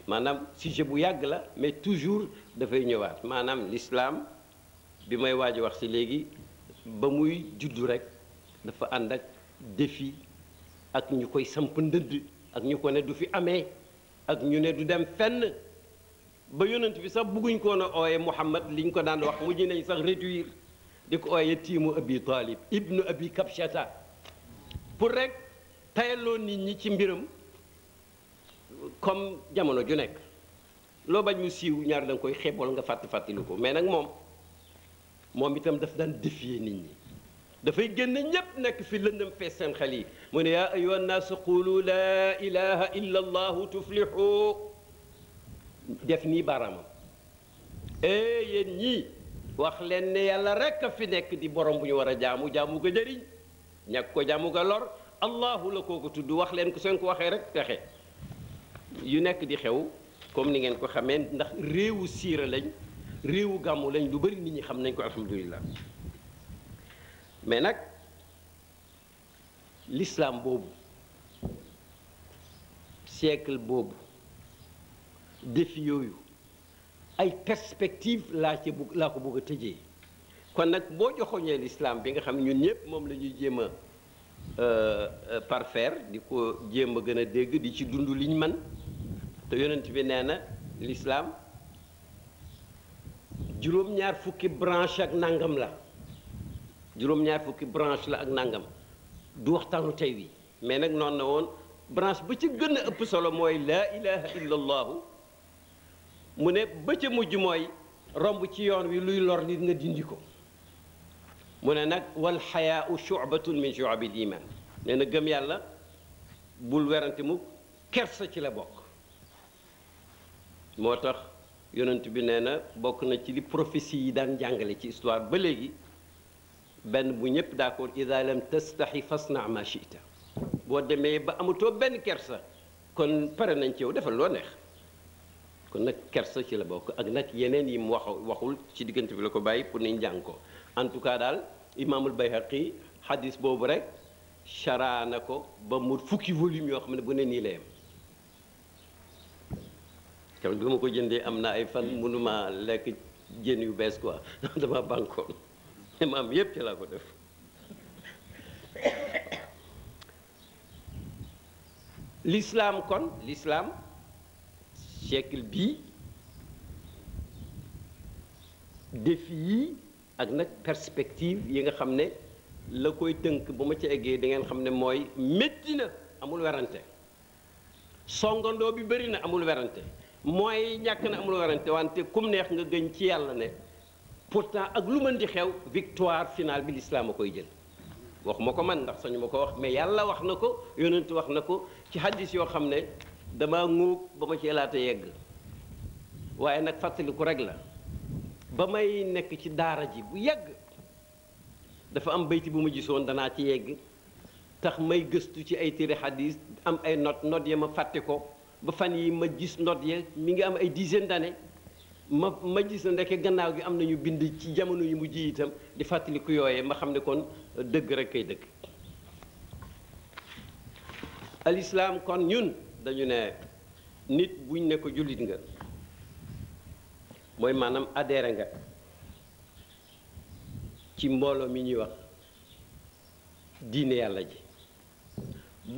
maanaam sujet bu yàgg la mais toujours dafay ñëwaat maanaam l'islam bi may waaj wax si léegi ba muy juddu rek dafa ànd ak défi ak ñu koy samp ndënd ak ñu ko ne du fi amee ak ñu ne du dem fenn ba yonent bi sax bëgguñ ko woon a ooye Muhammad liñ ko daan wax mujj nañ sax réduire di ko ooye tiimu Abi Talib ibnu Abi Kabshata pour rek tayaloo nit ñi ci mbiram comme jamono ju nekk loo bañ mu siiw ñaar da nga koy xeebool nga fàttali ko mais nag moom itam daf daan défier nit ñi dafay génn ñépp nekk fi lëndëm fees seen xel yi mu ne yaa ayyuha nnaasu qulu laa ilaha illa allahu tuflihu def nii baaraamam yéen ñii wax leen ne yàlla rekk a fi nekk di borom bu ñu war a jaamu ko jëriñ ñàkk ko jaamu ko lor allahu la kooku tudd wax leen ko seen ko waxee rek texe yu nekk di xew comme ni ngeen ko xamee ndax réewu siira lañ réewu gàmmu lañ lu bari nit ñi xam nañ ko alhamdulilah mais nag l'islam boobu siècle boobu défi yooyu ay perspective laa ko bëgg a tëjee kon nag boo joxoñee l'islam bi nga xam ñun ñëpp moom la ñuy jéem a parfaire di ko jéem a gën a dégg di ci dund liñ man te yonent bi nee na l'islam juróom-ñaar fukki branche ak nangam la juróom-ñaar fukki branche la ak nangam du waxtaanu tey wi mais nag noonu na woon branche ba ci gën a ëpp solo mooy laa ilaha illa allahu mu ne ba ca mujj mooy romb ci yoon wi luy lor nit nga dindi ko mu ne nag wal xayaau shu'batun min shu'abil iman nee na gëm yàlla bul werante mu kersa ci la bokk moo tax yonent bi nee na bokk na ci li prophétie yi daan jàngale ci histoire ba léegi benn bu ñëpp d'accord ida lam tastaxi fasna ma chita boo demee ba amatoo benn kersa kon pare nañ ci yow defal loo neex kon nag kersa ci la bokk ak nag yeneen yi mu waxul ci diggante bi la ko bàyyi pour nañ jàng ko en tout cas daal imaamul Bayhaqi hadis boobu rek chara na ko ba mu fukki volume yoo xam ne bu ne nii la yem tam bi ma ko jëndee am na ay fan mënuma lekk jën yu bees quoi dama bankoon maam yépp ci laa ko def l'islam kon l'islam siècle bii défi yi ak nag perspective yi nga xam ne la koy tënk ba ma ci eggee da ngeen xam ne mooy métti na amul werante songandoo bi bëri na amul werante mooy ñàkk na amul werante wante kum neex nga gëñ ci yàlla ne pourtant ak lu mën di xew victoire finale bi l'islam a koy jël waxuma ko man ndax sañu ma ko wax mais yàlla wax na ko yonent wax na ko ci hadis yoo xam ne dama ŋuub ba ma ci laata yegg waaye nag fàttaliku rek la ba may nekk ci daara ji bu yàgg dafa am bayti bu ma gisoon danaa ci yegg tax may gëstu ci ay téere hadis am ay note ya ma fàtte ko ba fan yi ma gis note ya mi ngi am ay dizaine d'années ma gis na ndeke gannaaw gi am nañu bind ci jamono yu mujj itam di fàttaliku yooyee ma xam ne kon dëgg rek kay dëgg al islam kon ñun dañu ne nit buñ ne ko jullit nga mooy maanaam adhéré nga ci mbooloo mi ñuy wax diine yàlla ji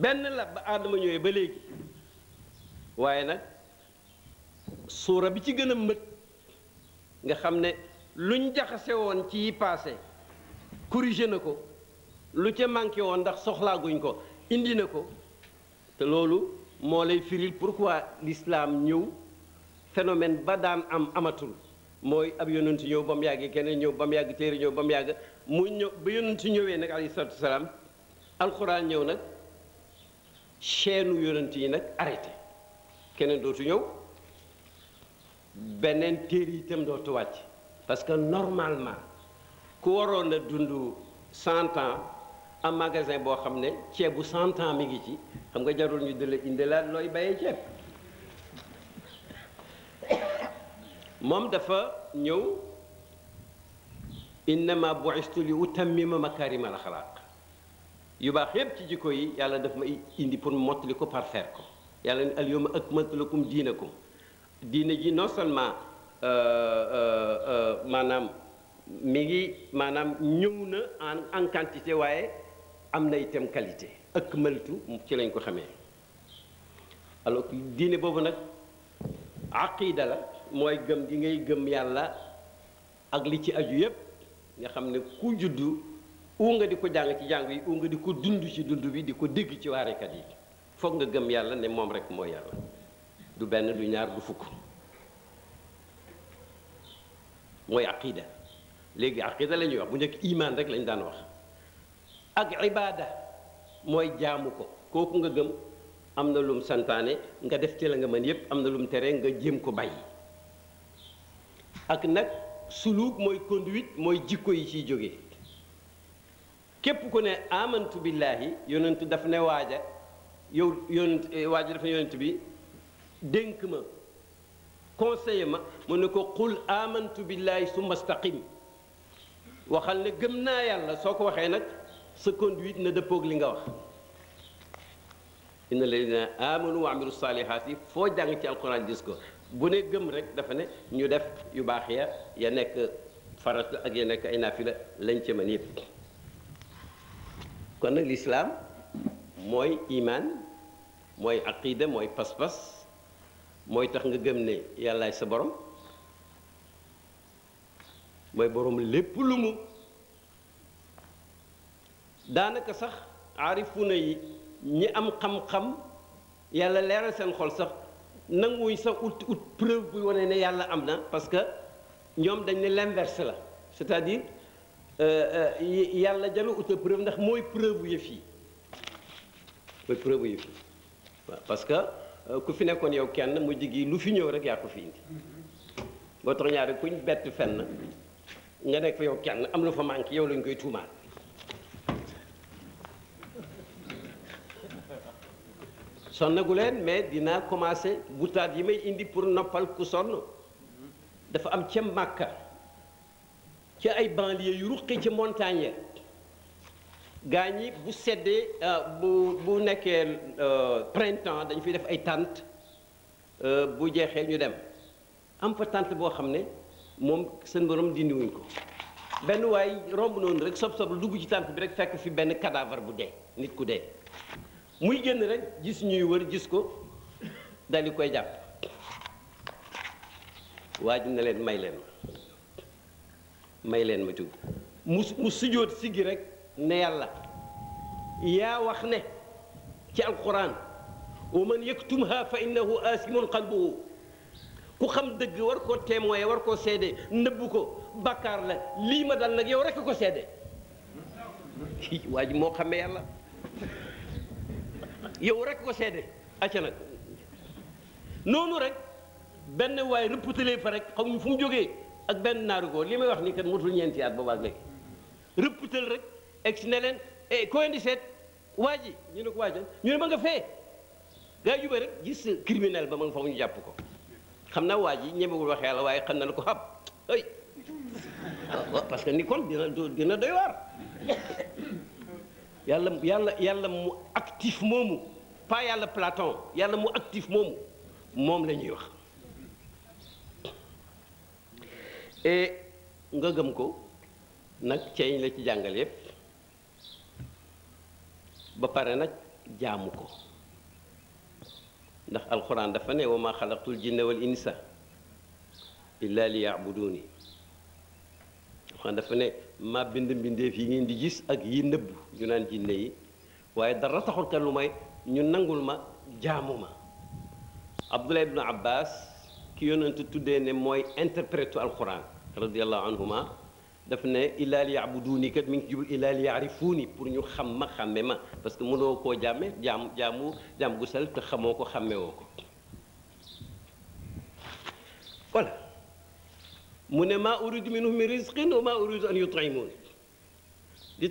benn la ba aadama ñëwee ba léegi waaye nag suura bi ci gën a mët nga xam ne luñ jaxase woon ci yi passé corrigé na ko lu ca manqué woon ndax soxlaaguñ ko indi na ko te loolu moo lay firil pourquoi l'islam ñëw phénomène ba daan am amatul mooy ab yonent ñëw ba mu yàgg keneen ñëw ba mu yàgg téere ñëw ba mu yàgg mu ñëw ba yonent ñëwee nag alayhi salaatu wasalaam alxuraan ñëw nag chaîne yonent yi nag arrêté keneen dootu ñëw beneen téere itam dootu wàcc parce que normalement ku waroon a dund 100 ans am magasin boo xam ne ceeb bu 100 ans mi ngi ci xam nga jarul ñu di la indilaat looy bayee ceeb moom dafa ñëw innama bu'istu li utammima makarima al axlaaq yu baax yépp ci jikko yi yàlla daf ma indi pour mottali ko parfaire ko yàlla ne al yawma akmaltu lakum diinakum diine ji non seulement maanaam mi ngi maanaam ñëw na en quantité waaye am na itam qualité akmaltu ci lañ ko xamee alors diine boobu nag aqida la mooy gëm gi ngay gëm yàlla ak li ci aju yépp nga xam ne ku juddu nga di ko jàng ci jàng yi nga di ko dund ci dund bi di ko dégg ci waarekat yi foog nga gëm yàlla ne moom rek mooy yàlla du benn du ñaar du fukk mooy aqida léegi aqida la ñuy wax bu njëkk iman rek lañ daan wax ak ibada mooy jaamu ko kooku nga gëm am na lum santaane nga def ci la nga mën yépp am na lum tere nga jéem ko bàyyi ak nag suluk mooy conduite mooy jikko yi ciy jóge képp ku ne amantu billahi yonent daf ne waaja yow yonent waaja daf ne yonent bi dénk ma conseiller ma mu ne ko qul amantu billahi summa staqim waxal ne gëm naa yàlla soo ko waxee nag sa conduite na dëppoog li nga wax inna alladina amanu wa amilu salihat yi foo jàng ci alquran gis ko bu ne gëm rek dafa ne ñu def yu baax ya nekk farata ak ya nekk ay naafila lañ ca mën yëpp kon nag lislaam mooy iman mooy aqida mooy pas-pas mooy tax nga gëm ne yàllaay sa borom mooy borom lépp lu mu daanaka sax aarifuna yi ñi am xam-xam yàlla leeral seen xol sax nanguwuñ sax ut preuve buy wane ne yàlla am na parce que ñoom dañ ne l'inverse la c'est-à-dire yàlla jalu uta preuve ndax mooy preuve yëf yi mooy preuve yëf yi waaw parce que ku fi nekkoon yow kenn mu jigi lu fi ñëw rek yaa ko fi indi boo tax ñaari kuñ bett fenn nga nekk fa yow kenn am lu fa manqué yow lañ koy tuumaal sonnagu leen mais dinaa commencé butaat yi may indi pour noppal ku sonn dafa am ca Màkka ci ay banlieue yu ruqi ci montagne gaa ñi bu seddee bu nekkee printemps dañu fiy def ay tente bu jeexee ñu dem am fa tente boo xam ne moom seen borom dindiwuñ ko benn waay romb noonu rek sob dugg ci tente bi rek fekk fi benn cadavre bu dee nit ku dee muy génn rek gis ñuy wër gis ko dal di koy jàpp waa ji ne leen may leen ma tugg mu sujjóot siggi rek ne yàlla yaa wax ne ci alquran wa man yaktumha fa innahu asimun qalbuhu ku xam dëgg war koo témoin war koo seede nëbbu ko bàkkaar la lii ma dal nag yow rekk ko seede waa ji moo xamee yàlla yow rekk ko seede acca nag noonu rek benn waaye rëpputalee fa rek xaw ñu fu mu jógee ak benn naaru góor li may wax ni kat motul ñeenti at boobaak léegi rëpputal rek egsi ne leen ko indi seet waa ji ñu ne ko waaj ñu ne ma nga fee gaa jube rek gis criminel ba ma nga fa mu ñu jàpp ko xam naa waa ji ñemewul wax yàlla waaye xam na ne ko xam ay parce que ni kon dina doy waar yàlla mu actif moomu pas yàlla Platon yàlla mu actif moomu moom la ñuy wax et nga gëm ko nag ceeñ la ci jàngal yépp ba pare nag jaamu ko ndax alxuraan dafa ne wa ma xalaqtul jinna wal insa illa li yaabuduni alxuraan dafa ne ma bind mbindeef yi ngeen di gis ak yi nëbb ñu naan jinne yi waaye dara taxul ka lu may ñu nangul ma jaamu ma Abdullah ibn Abbas ki yonent tuddee ne mooy interprète alxuraan radiallahu anhuma daf ne illaa li yaabuduuni kat mi ngi ci jublu illaa li yaarifuuni pour ñu xam ma xàmme ma parce que mënoo koo jàmme jaam gu sel te xamoo ko xàmmewoo ko voilà mu ne maa uridu minhum min rizqin wa maa uridu an yut'imuuni li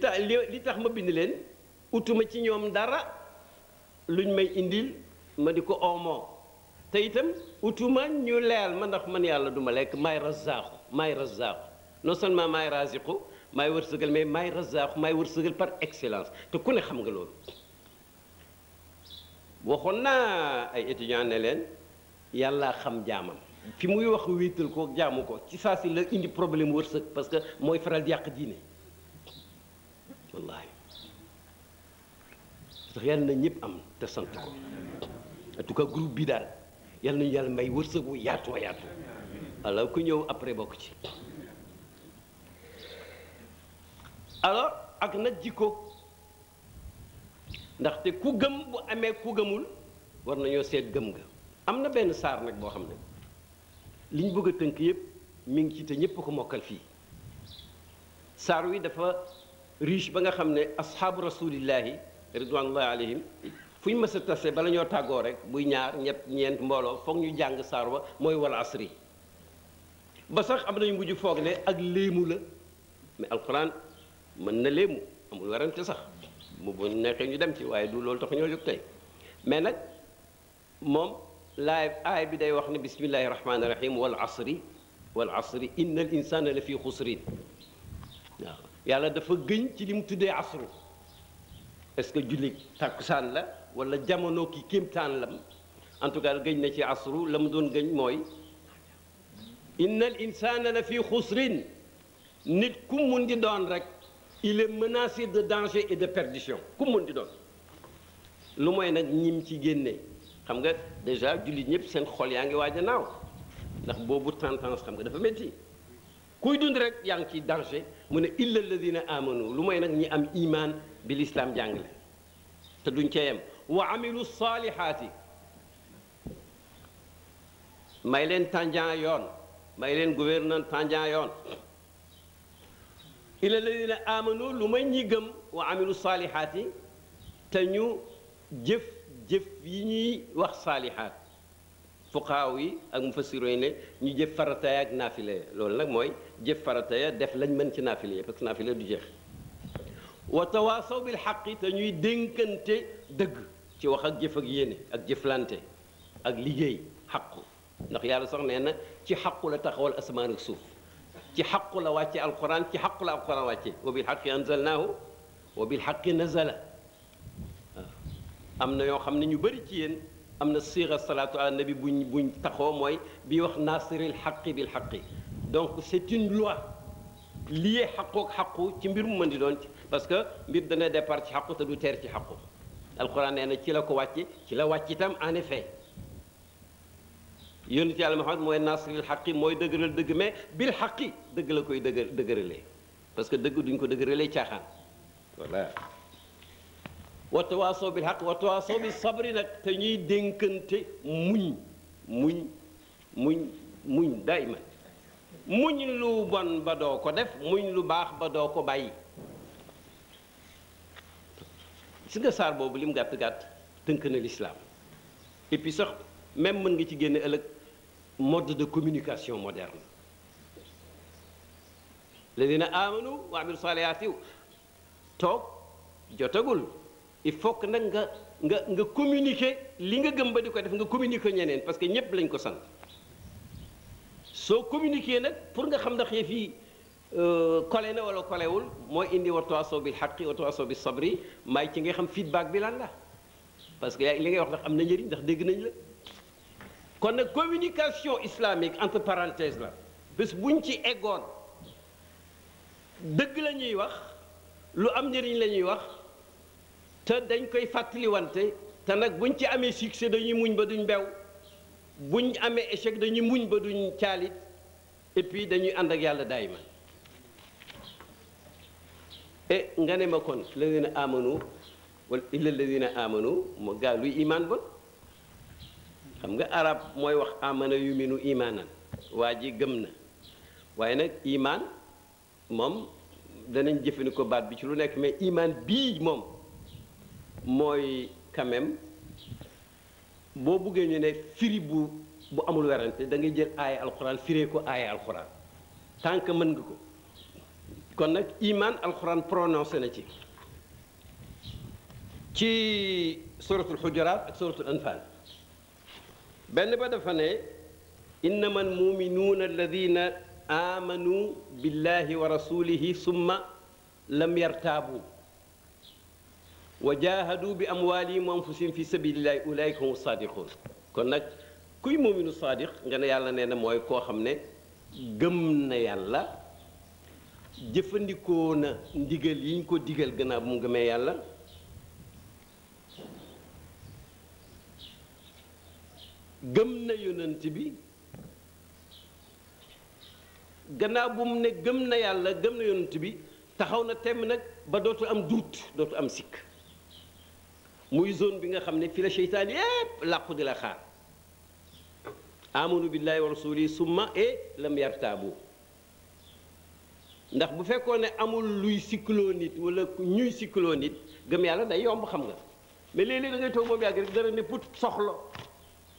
tax ma bind leen utuma ci ñoom dara luñ may indil ma di ko oomoo te itam utuma ñu leel ma ndax man yàlla duma lekk maay razaaxu non seulement maay raziqu maay wërsëgal mais maay razaaxu maay wërsëgal par excellence te ku ne xam nga loolu waxoon naa ay étudiants ne leen yàllaa xam jaamam fi muy wax wéetal ko jaamu ko ci saa si la indi problème wërsëg parce que mooy faral di yàq diine wallahi tax yàlla na ñëpp am te sant ko en tout cas groupe bi daal yàlla nañu yàlla may wërsëg wu yaatu alors ku ñëw après bokk ci alors ak nag jikko ndaxte ku gëm bu amee ku gëmul war nañoo seet gëm nga am na benn saar nag boo xam ne li ñu bëgg a tënk yépp mi ngi ci te ñépp ko mokkal fii saar wi dafa riche ba nga xam ne ashaabu rasulillahi ridwanullahi alayhim fu ñu mës a tase bala ñoo tàggoo rek buy ñaar ñett ñeent mbooloo foog ñu jàng saar wa mooy wal asri ba sax am nañu mujj foog ne ak léemu la mais alquran mën na léemu amul warante sax mu bu neexee ñu dem ci waaye du loolu tax ñoo jóg tey mais nag moom aay bi day wax ne bismillahi rahmaani rahim wal asri inna al insana la fi xusrin waaw yàlla dafa gëñ ci li mu tuddee asru est-ce que julli tàkkusaan la wala jamono ki kéemtaan lam en tout cas gëñ na ci asru la mu doon gëñ mooy inna al insana la fi xusrin nit ku mun di doon rek il est menacé de danger et de perdition ku mun di doon lu mooy nag ñim ci génne xam nga déjà jullit ñëpp seen xol yaa ngi waaj a naaw ndax boobu tendance xam nga dafa métti kuy dund rek yaa ngi ci danger mu ne illa alladina amanu lu mooy nag ñi am iman bi l'islam jàngale te duñ cee yem wa amilu salihaati may leen tànjaan yoon may leen gouverneur tànjaan yoon illa alladina amanu lu may ñi gëm wa amilu salihaati te ñu jëf yi ñuy wax saalihaat fuqaaw yi ak mufassiro yi ne ñu jëf farataya ak naafile loolu nag mooy jëf farataya def lañ mën ci naafile parce que naafile du jeex wa tawaasaw bil xaqi te ñuy dénkante dëgg ci wax ak jëf ak yéene ak jëflante ak liggéey xaqu ndax yàlla sax nee na ci xaqu la taxawal asamaan ak suuf ci xaqu la wàcce alquran ci xaqu la alquran wàcce wa bil xaqi anzalnaahu wa bil xaqi nazala am na yoo xam ne ñu bëri ci yéen am na siira salaatu ala nabi buñ taxoo mooy bi wax nasiril xaqi bil xaqi donc c'est une loi liée xaqook xaqu ci mbir mu mën di doon parce que mbir dana départ ci xaqu te du teer ci xaqu alquran nee na ci la ko wàcce ci la wàcc itam en effet yonent yàlla Muhammad mooy nasiril xaqi mooy dëgëral dëgg mais bil xaqi dëgg la koy dëgëralee parce que dëgg duñ ko dëgëralee caaxaan voilà wa tawaasaw bil xaq wa tawaasaw bis sabri nag te ñuy dénkante muñ dayman muñ lu bon ba doo ko def muñ lu baax ba doo ko bàyyi si nga saar boobu lim gàtt-gàtt tënk na l'islam et puis sax même mën nga ci génne ëllëg mode de communication moderne ladina amanu wa amilu salihati toog jotagul il faut que nag nga communiquer li nga gëm ba di ko def nga communiquer ñeneen parce que ñëpp lañ ko sant soo communiquer nag pour nga xam ndax yëf yi kole na wala kolewul mooy indi wa tawaasaw bil haqqi wa tawaasaw bis sabri may ci nga xam feedback bi lan la parce que li ngay wax ndax am na njëriñ ndax dégg nañ la kon nag communication islamique entre parenthèses la bés buñ ci eggoon dëgg la ñuy wax lu am njëriñ la ñuy wax te dañ koy fàttaliwante te nag buñ ci amee succès dañuy muñ ba duñ bew buñ amee échec dañuy muñ ba duñ caalit et puis dañuy ànd ak yàlla daayima e nga ne ma kon ladina amanu wala illa ladina amanu moo gaa luy imaan bon xam nga arab mooy wax amana yuminu imaanan waa ji gëm na waaye nag imaan moom danañ jëfandikoo baat bi ci lu nekk mais imaan bii moom mooy quand même boo buggee ñu ne firi bu amul werante da ngay jël aaya alxuraan firee ko aaya alxuraan tant que mën nga ko kon nag imaan alxuraan prononcé na ci suratul xujuraat ak suratul anfal benn ba dafa ne innama almuminuuna alladina amanu billahi wa rasulihi summa lam yartaabu wa jahadu bi amwalihim wa anfusihim fi sabilillahi ulaika hum sadiqun kon nag kuy muminu sadiq nga ne yàlla nee na mooy koo xam ne gëm na yàlla jëfandikoo na ndigal yi ñu ko digal gannaaw bu mu gëmee yàlla gëm na yonent bi gannaaw bu mu ne gëm na yàlla gëm na yonent bi taxaw na temm nag ba dootu am duut dootu am sikk muy zone bi nga xam ne fi la seytaan yépp làqu di la xaar amanu billahi wa rasuli summa et lam yartaabu ndax bu fekkoon ne amul luy sikkloo nit wala ñuy sikkloo nit gëm yàlla day yomb xam nga mais léeg-léeg da ngay toog moom yàgg rek dara ne put soxla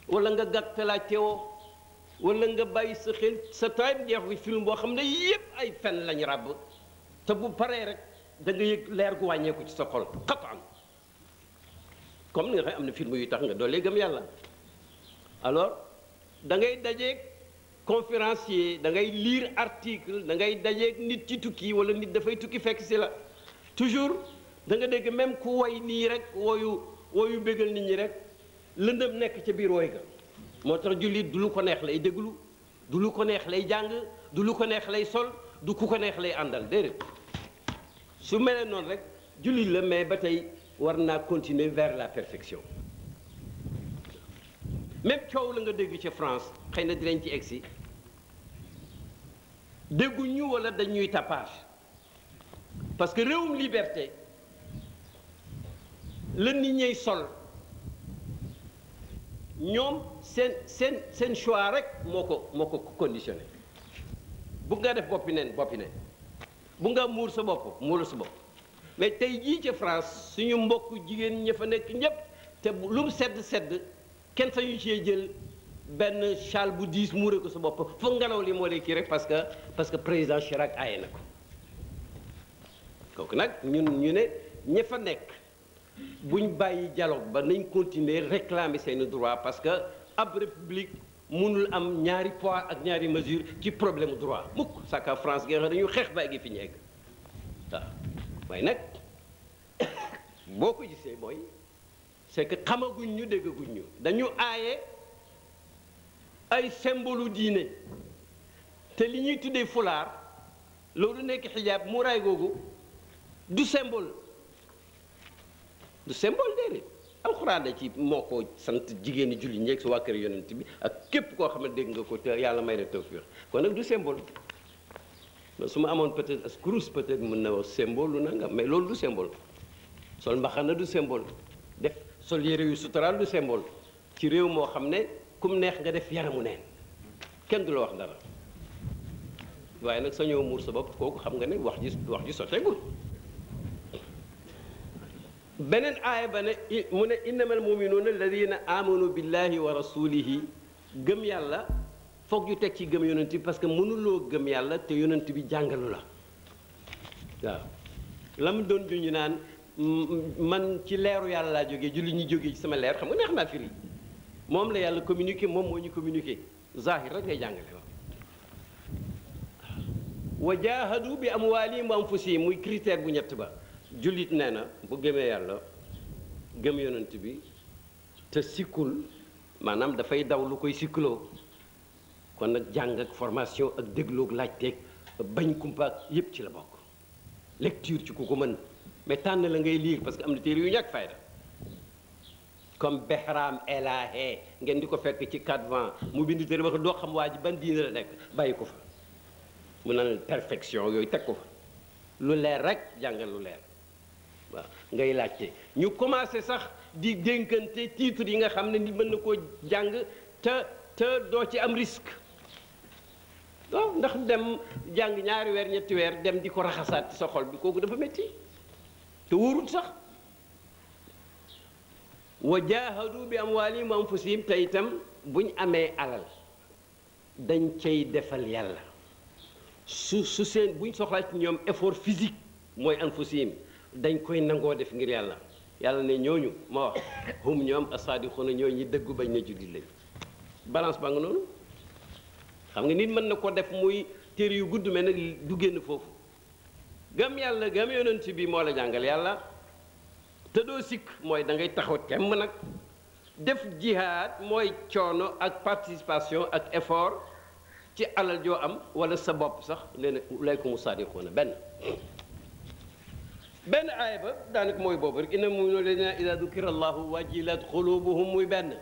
wala nga gàtt laa teewoo wala nga bàyyi sa xel sa time jeex bi film boo xam ne yépp ay fen lañ ràbb te bu paree rek da nga yëg leer gu wàññeeku ci sa xol xataan comme ni nga xam am na film yu tax nga doolee gëm yàlla alors da ngay dajeeg conférencier da ngay lire article da ngay dajeeg nit ci tukki wala nit dafay tukki fekk si la toujours da nga dégg même ku woy nii rek wooyu bégal nit ñi rek lëndëm nekk ca biir woy ga moo tax jullit du lu ko neex lay déglu du lu ko neex lay jàng du lu ko neex lay sol du ku ko neex lay àndal déedéet su melee noonu rek jullit la mais ba tey war naa continuer vers la perfection même coow la nga dégg ca France xëy na dinañ ci egsi dégguñu wala dañuy tapage parce que réewum liberté la nit ñey sol ñoom seen choix rek moo ko conditionné bu nga def boppi neen bu nga muur sa bopp mais tey jii ca France suñu mbokk jigéen ña fa nekk ñépp te lu mu sedd kenn sañu cee jël benn châle bu diis muure ko sa bopp foog ngelaw li moo lay kii rek parce que président Chirac aaye na ko kooku nag ñu ne ña fa nekk buñ bàyyi dialogue ba nañ continuer réclamer seeni droit parce que ab république mënul am ñaari poids ak ñaari mesure ci problème droit mukk saka France gi nga xam dañu xeex ba egg fi ñu egg waaw waaye nag boo ko gisee mooy c'est que xamaguñ ñu déggaguñ ñu dañu aaye ay symbole diine te li ñuy tuddee fulaar loolu nekk xijaab muuraay googu du symbole déedéet alxuraan da ci moo ko sant jigéen ñi julli ñeeg su waa kër yonent bi ak képp koo xam ne dégg nga ko te yàlla may na tawfiq kon nag du symbole su ma amoon peut-être as kurus peut-être mën na wax symbole lu nanga mais loolu du symbole sol mbaxana du symbole def sol yére yu suturaal du symbole ci réew moo xam ne kum neex nga def yaramu neen kenn du la wax dara waaye nag sa ñëw muur sa bopp kooku xam nga ne wax ji sotteegul beneen aaya ba ne mu ne innamal muminuuna alladina amanu billahi wa rasulihi gëm yàlla foog ñu teg ci gëm yonent bi parce que mënuloo gëm yàlla te yonent bi jàngalu la waaw la mu doon ñu naan man ci leeru yàlla laa jógee julli ñi jógee ci sama leer xam nga neex naa firi moom la yàlla communiqué moom moo ñu communiqué zahir rek ngay jàngale wa jaahadu bi amwaalihim wa anfusihim muy critère bu ñett ba jullit nee na bu gëmee yàlla gëm yonent bi te sikkul maanaam dafay daw lu koy sikkuloo kon nag jàng ak formation ak dégloog laajteeg bañ kumpaak yépp ci la bokk lecture ci ku ko mën mais tànn la ngay lire parce que am na téere yu ñàkk fayda comme Behram Elahe ngeen di ko fekk ci 4 vents mu bind téere wax doo xam waa ji ban diine la nekk bàyyi ko fa mu naan perfection yooyu teg ko fa lu leer rek jàngal lu leer waaw ngay laajte ñu commencé sax di dénkante titre yi nga xam ne ni mën na koo jàng te doo ci am risque waaw ndax dem jàng ñaari weer ñetti weer dem di ko raxasaat ci sa xol bi kooku dafa métti te wóorul sax wa jaahadu bi amwaalihim wa anfusihim te itam buñ amee alal dañ cay defal yàlla su seen buñ soxlaa ci ñoom effort physique mooy anfusihim dañ koy nangoo def ngir yàlla yàlla ne ñooñu ma wax hum ñoom asaadiquuna ñooñu ñi dëggu bañ na jullit lañ balance baa nga noonu xam nga nit mën na ko def muy téere yu gudd mais nag du génn foofu gëm yàlla gëm yonent bi moo la jàngal yàlla te doo sikk mooy da ngay taxaw temm nag def jihaad mooy coono ak participation ak effort ci alal joo am wala sa bopp sax nee na ulaykumu saadiquuna benn aaya ba daanaka mooy boobu rek inna mu'minuuna allaziina idaa dukira allahu wajilat qulubuhum muy benn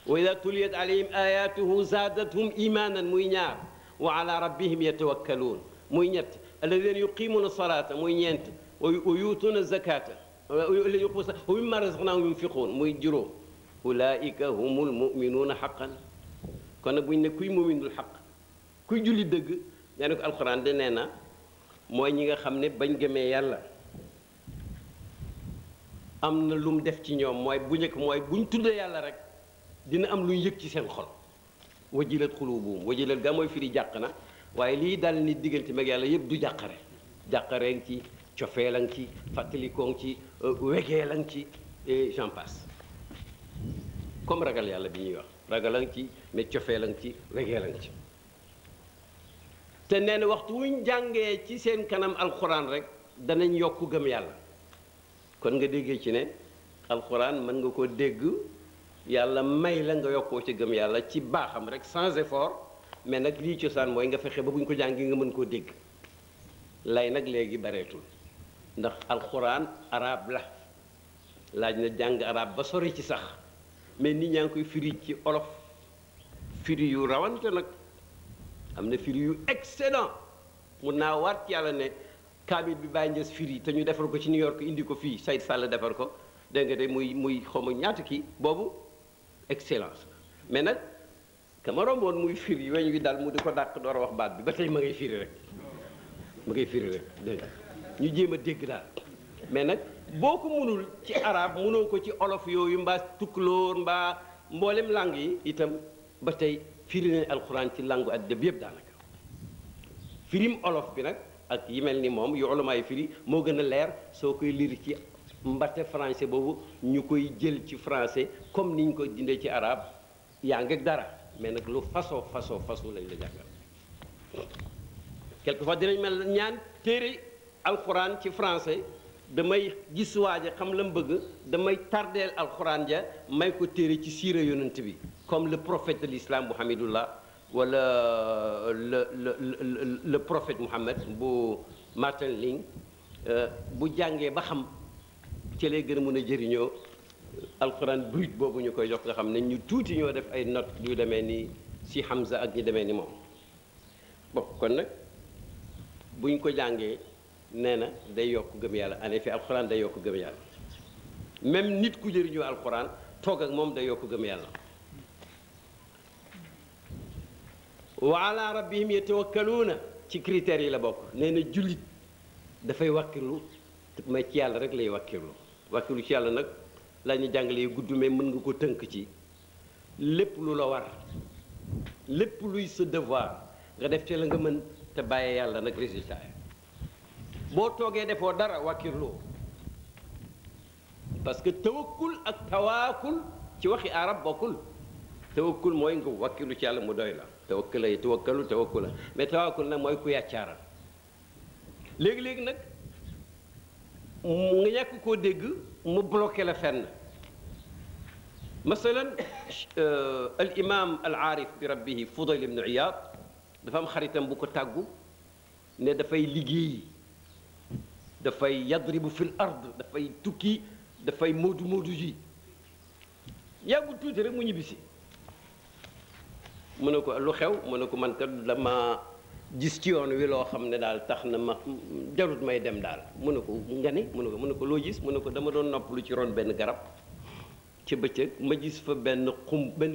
wa idaa tuliyat alayhim ayatuhu zaadathum imaanan muy ñaar wa ala rabbihim yatawakkaluun muy ñett allaziina yuqiimuuna salaata muy ñeent wa yuutuuna zakata wa mimmaa razaqnaahum yunfiquun muy juróom ulaa'ika humul mu'minuuna haqqan kon nag bu ñu ne kuy mu'minul xaq kuy julli dëgg nee na ko alxuraan de nee na mooy ñi nga xam ne bañ gëmee yàlla am na lu mu def ci ñoom mooy bu njëkk mooy buñ tuddee yàlla rek dina am lu ñu yëg ci seen xol wajilat xulubuhum wajilat gaa mooy firi jàq na waaye lii dal nit diggante mag yàlla yëpp du jàqare jàqaree ngi ci cofee la ngi ci fàttalikoo ngi ci wegee la ngi ci et j'en passe comme ragal yàlla bi ñuy wax ragal la ngi ci mais cofee la ngi ci wegee la ngi ci te nee na waxtu wuñ jàngee ci seen kanam alxuraan rek danañ yokk gëm yàlla kon nga déggee ci ne alxuraan mën nga ko dégg yàlla may la nga yokkoo ci gëm yàlla ci baaxam rek sans effort mais nag lii cosaan mooy nga fexe ba bu ñu ko jàngi nga mën koo dégg lay nag léegi bareetul ndax alxuraan arab la laaj na jàng arab ba sori ci sax mais nit ñaa ngi koy firi ci olof firi yu rawante nag am na firi yu excellent mun naa waat ci yàlla ne kaamil bi Baye Niass firi te ñu defar ko ci New York indi ko fii Saïd Sall defar ko dégg nga de muy xaw ma ñaata kii boobu excellence mais nag kama romboon muy firi weñ wi daal mu di ko dàq door a wax baat bi ba tey ma ngay firi rek dégg nga ñu jéem a dégg daal mais nag boo ko mënul ci arab mënoo ko ci olof yooyu mbaa tukulóor mbaa mboolem langue yi itam ba tey firi nañ alxuraan ci langue àddina bi yëpp daanaka firim olof bi nag ak yi mel ni moom yu ulamaa yi firi moo gën a leer soo koy lire ci mbatte français boobu ñu koy jël ci français comme niñ ko dindee ci arabe yaa ngi dara mais nag lu façon lañ la jàngal quelquefois dinañ mel ñaan téere alxuraan ci français damay gis waaja xam la mu bëgg damay tardeel alxuraan ja may ko téere ci siira yonent bi comme le prophète de l'islam Muhammadullah wala le prophète Muhammad bu Martin Ling bu jàngee ba xam ci lay gën a mën a jëriñoo alxuraan brut boobu ñu koy jox nga xam ne ñu tuuti ñoo def ay notes yu demee ni si Hamza ak ñu demee ni moom bon kon nag buñ ko jàngee nee na day yokk gëm yàlla en effet alxuraan day yokk gëm yàlla même nit ku jëriñoo alxuraan toog ak moom day yokk gëm yàlla wa ala rabbihim yatawakkaluuna ci critères yi la bokk nee na jullit dafay wàkkirlu mais ci yàlla rek lay wàkkirlu ci yàlla nag la ñu jàngalee gudd mais mën nga ko tënk ci lépp lu la war lépp luy sa devoir nga def ci la nga mën te bàyyee yàlla nag résultat yi boo toogee defoo dara wàkkirloo parce que tawakkul ak tawaakul ci waxi arab bokkul tawakkul mooy nga wàkkilu ci yàlla mu doy la tawakkala yi tawakkula mais tawakkul nag mooy ku yàccaaral léegi-léegi nag nga ñàkk koo dégg mu bloqué la fenn masalan al imam al aarif bi rabbihi Fudayl ibn Iyad dafa am xaritam bu ko tàggu ne dafay liggéey dafay yadribu fil ard dafay tukki dafay moodu ji yàggul tuuti rek mu ñibbisi mu ne ko lu xew mu ne ko man kat dama gis ci yoon wi loo xam ne daal tax na ma jarut may dem daal mu ne ko nga ne mu ne ko loo gis mu ne ko dama doon noppalu ci ron benn garab ci bëccëg ma gis fa benn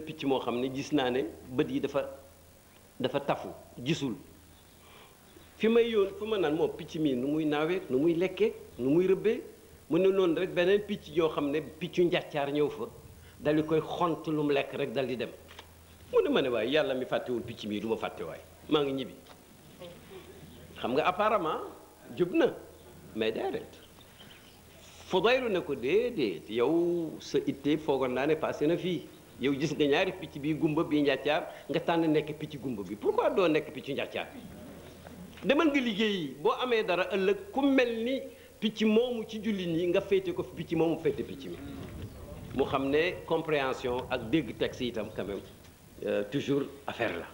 picc moo xam ne gis naa ne bët yi dafa tafu gisul fi may yoon fu ma naan moo picc mii nu muy naawee nu muy lekkee nu muy rëbbee mu ne noonu rek beneen picc yoo xam ne piccu njàccaar ñëw fa dal di koy xont lu mu lekk rek dal di dem mu ne ma ne waaye yàlla mi fàttewul picc mii du ma fàtte waay maa ngi ñibbi xam nga apparemment jub na mais déedéet Fudaylu ne ko déedéet yow sa itte foogoon naa ne passé na fii yow gis nga ñaari picc bii gumba bii njàccaar nga tànn nekk picc gumba bi pourquoi doo nekk picc njàccaar bi demal nga liggéeyi boo amee dara ëllëg ku mel ni picc moomu ci jullit ñi nga féete ko fi picc moomu féete picc mi mu xam ne compréhension ak dégg texte itam quand même toujours affaire la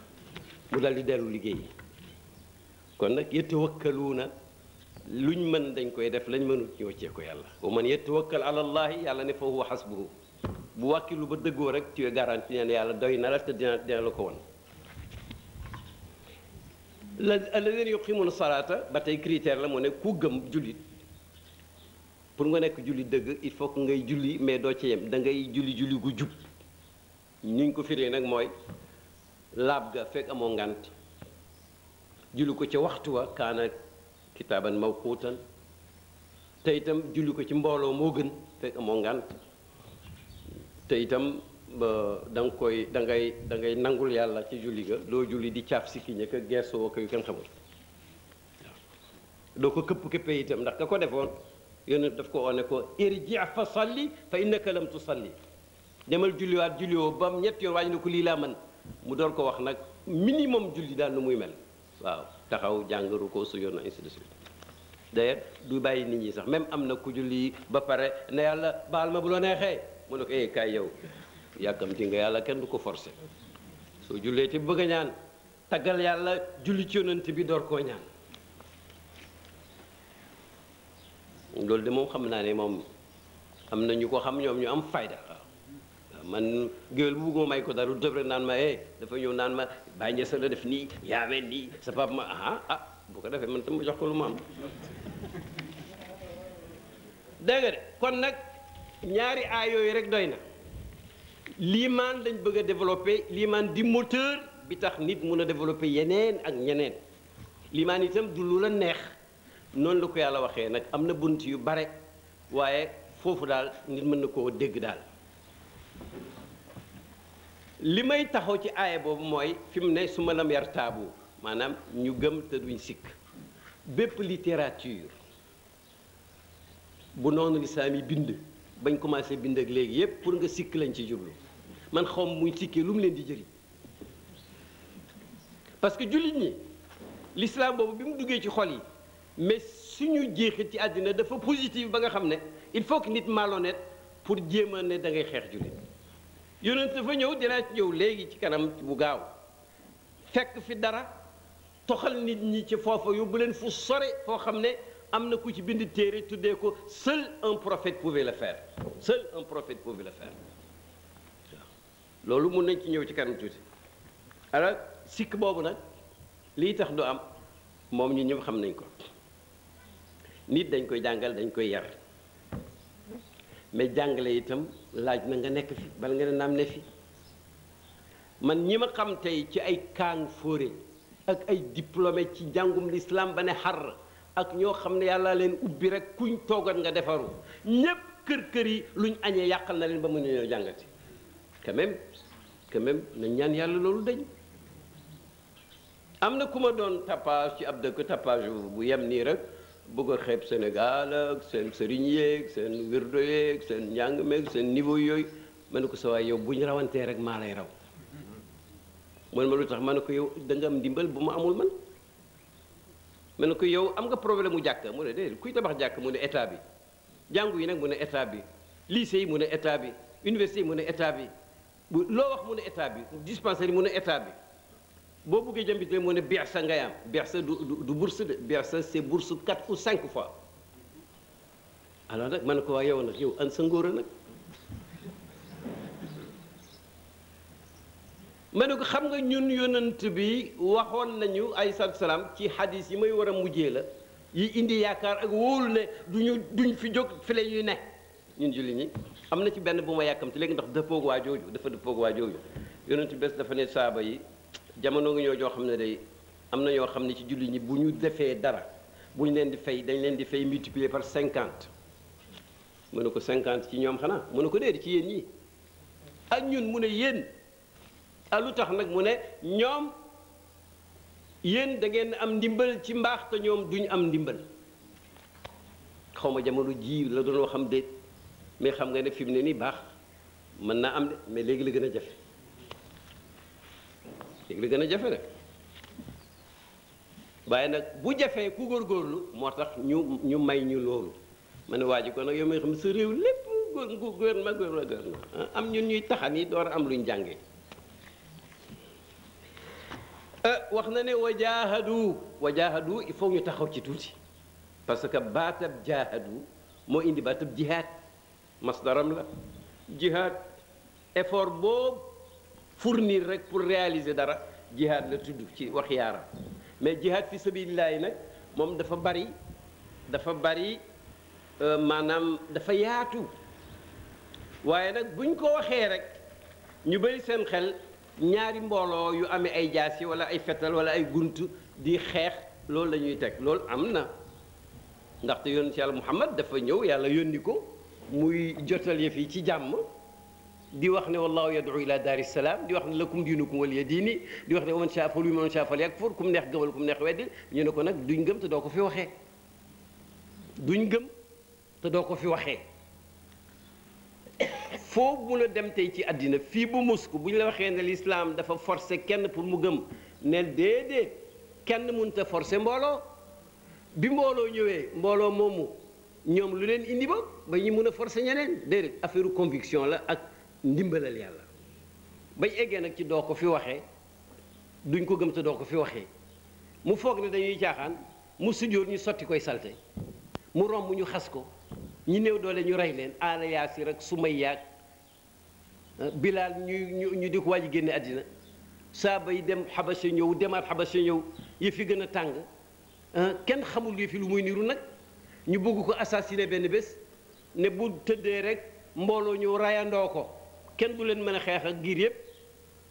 mu dal di dellu liggéeyi kon nag yatawakkaluuna luñ mën dañ koy def lañ mënut ñu wàccee ko yàlla wa man yatawakkal ala allahi yàlla ne fa huwa hasbuhu bu wàkkilu ba dëggoo rek tu es garanti ne yàlla doy na la te dina la ko won alladina yuqimuna salaata ba tey critère la mu ne ku gëm jullit pour nga nekk julli dëgg il faut que ngay julli mais doo ci yem da ngay julli gu jub ni ñu ko firee nag mooy laab ga fekk amoo ngant julli ko ca waxtu wa kaana kitaaban mawquutan te itam julli ko ci mbooloo moo gën fekk amoo ngant te itam da ngay nangul yàlla ci julli ga doo julli di caaf sikki ña ka geesoo ko yu kenn xamul doo ko këpp-këppee itam ndax ka ko defoon yonent daf ko one ko irji fa salli fa innaka lam tusalli demal julliwaat julliwoo ba mu ñett yoon waaye ne ko lii laa mën mu door ko wax nag minimum julli daal nu muy mel waaw taxaw jàngaru ko su yoon ainsi de suite d'ailleurs du bàyyi nit ñi sax même am na ku julli ba pare ne yàlla baal ma bu la neexee mu ne ko kaay yow yàkkamti nga yàlla kenn du ko forcé soo jullee te bëgg a ñaan taggal yàlla julli ci yonent bi door koo ñaan loolu de moom xam naa ne moom am na ñu ko xam ñoom ñu am fayda waaw man géwél bu bëgguma may ko dara du tëb rek naan ma dafa ñëw naan ma bàyyi ñesa la def nii yaamee nii sa papa ma bu ko defee man tam ma jox ko lu ma am dégg nga de kon nag ñaari aay yooyu rek doy na liimaan dañ bëgg a développer liimaan di moteur bi tax nit mun a développer yeneen ak ñeneen liimaan itam du lu la neex noonu la ko yàlla waxee nag am na bunt yu bare waaye foofu daal nit mën na koo dégg daal li may taxaw ci aaya boobu mooy fi mu ne su ma lam yar taabu maanaam ñu gëm te duñ sikk bépp littérature bu noonu lislaam yi bind bañ commencé bind ak léegi yépp pour nga sikk lañ ci jublu man xaw ma muy sikkee lu mu leen di jëriñ parce que jullit ñi l'islam boobu bi mu duggee ci xol yi mais suñu jeexit ci àddina dafa positif ba nga xam ne il faut que nit malhonnête pour jéem a ne da ngay xeex jullit yonent dafa ñëw dinaa ci ñëw léegi ci kanam bu gaaw fekk fi dara toxal nit ñi ci foofa yóbbu leen fu sore foo xam ne am na ku ci bind téere tuddee ko seul un prophète pouvait le faire seul un prophète pouvait le faire waaw loolu mun nañ ci ñëw ci kanam tuuti alors sikk boobu nag lii tax du am moom ñu ñëpp xam nañ ko nit dañ koy jàngal dañ koy yar mais jàngale itam laaj na nga nekk fi bala nga ne naam ne fi man ñi ma xam tey ci ay kaang fóore ak ay diplômé ci jàngum l'islam ba ne xar ak ñoo xam ne yàlla leen ubbi rek kuñ toogat nga defaru ñépp kër yi luñ añee yàqal na leen ba mu ne ñoo jàngati quand même na ñaan yàlla loolu dañ am na ku ma doon tapage ci ab dëkk tapage bu yem nii rek bëgg a xeeb Sénégal ak seen sëriñ yeeg seen wirdo yeeg seen njàng meeg seen niveau yooyu ma ne ko sa waay yow bu ñu rawantee rek maa lay raw man ma lu tax ma ne ko yow da nga am ndimbal bu ma amul man ma ne ko yow am nga problème mu jàkk mu ne déedéet kuy tabax jàkk mu ne état bi jàngu yi nag mu ne état bi lycée yi mu ne état bi université yi mu ne état bi bu loo wax mu ne état bi dispensaire yi mu ne état bi boo buggee jëmbitee mu ne bersa ngay am bersa du bourse de bersa c'est bourse 4 ou 5 fois alors nag man ko waa yow nag yow an sa ngóora nag ma ne ko xam nga ñun yonent bi waxoon nañu ay salaam ci hadis yi may war a mujjee la yi indi yaakaar ak wóolu ne duñ fi jóg fi la ñuy ne ñun julli ñi am na ci benn bu ma yàkkamti léegi ndax dëppoog waa jooju dafa dëppoog waa jooju yonent bés dafa ne saaba yi jamono ngi ñoo joo xam ne day am na ñoo xam ne ci julli ñi bu ñu defee dara bu ñu leen di fay dañ leen di fay multiplier par 50 mu ne ko 50 ci ñoom xanaa mu ne ko déedéet ci yéen ñi ak ñun mu ne yéen lu tax nag mu ne ñoom yéen da ngeen am ndimbal ci mbaax te ñoom duñ am ndimbal xaw ma jamono ji la doon xam déet mais xam nga ne fi mu ne nii baax mën naa am de mais léegi la gën a jafe léegi la gën a jafe nag waaye nag bu jafee ku góorgóorlu moo tax ñu may ñu loolu ma ne waa ji kon nag yow may xam sa réew lépp gouvernement am ñun ñuy taxan yi door a am luñ jàngee wax na ne wajaahadu il faut ñu taxaw ci tuuti parce que baatab jaahadu moo indi baatab jihaad masdaram la jihaad effort boobu fournir rek pour réaliser dara jihaad la tudd ci wax yaaram mais jihaad fi sabilillahi nag moom dafa bari maanaam dafa yaatu waaye nag buñ ko waxee rek ñu bari seen xel ñaari mbooloo yu amee ay jaasi wala ay fetal wala ay gunt di xeex loolu la ñuy teg loolu am na ndaxte yonent yàlla Muhammad dafa ñëw yàlla yónni ko muy jotal yëf yi ci jàmm di wax ne wallahu yad'u ila daari salaam di wax ne lakum diinukum waliya diini di wax ne man shaa falyu'min wa man shaa falyakfur kum neex gëmal kum neex weddi ñu ne ko nag duñ gëm te doo ko fi waxee duñ gëm te doo ko fi waxee foo mun a dem tey ci àddina fii bu Moscou bu ñu la waxee ne l'islam dafa forcer kenn pour mu gëm ne déedéet kenn mënut a forcer mbooloo bi mbooloo ñëwee mbooloo moomu ñoom lu leen indi ba ñu mun a forcer ñeneen déedéet affaire conviction la ak ndimbalal yàlla bañ eggee nag ci doo ko fi waxee duñ ko gëm te doo ko fi waxee mu foog ne dañuy caaxaan mu sujjóot ñu sotti koy salte mu romb ñu xas ko ñu néew doole ñu rey leen aala yaasir ak Sumayya Bilaal ñu di ko waaj génne àddina saaba yi dem xabasa ñëw demaat xabasa ñëw yëf yi gën a tàng kenn xamul yëf yi lu muy niru nag ñu bëgg ko assassiner benn bés ne bu tëddee rek mbooloo ñëw rayandoo ko kenn du leen mën a xeex ak giir yëpp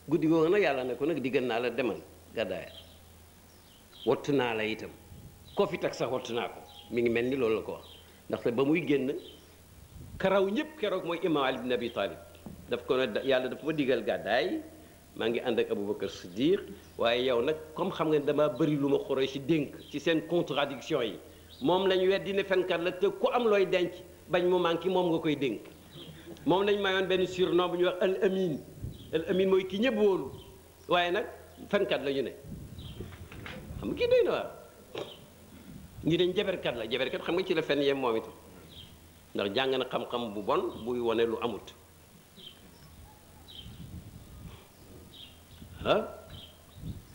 guddi googu nag yàlla ne ko nag diggal naa la demal gàddaaya wattu naa la itam koo fi teg sax wattu naa ko mi ngi mel ni loolu la ko wax ndaxte ba muy génn karaw ñëpp keroog mooy imaam Ali ibn Abi Talib daf ko ne yàlla dafa ma digal gàddaay maa ngi ànd ak Aboubacar Siddiq waaye yow nag comme xam nga ne dama bëri lu ma xoree ci dénk ci seen contradiction yi moom lañ weddi ne fenkat la te ku am looy denc bañ mu manqué moom nga koy dénk moom lañ mayoon benn surnom bu ñuy wax al amin mooy ki ñëpp wóolu waaye nag fenkat la ñu ne xam nga kii doy na waar ñu dañ jaberkat la jaberkat xam nga ci la fen yem moom itam ndax jàng na xam-xam bu bon buy wone lu amut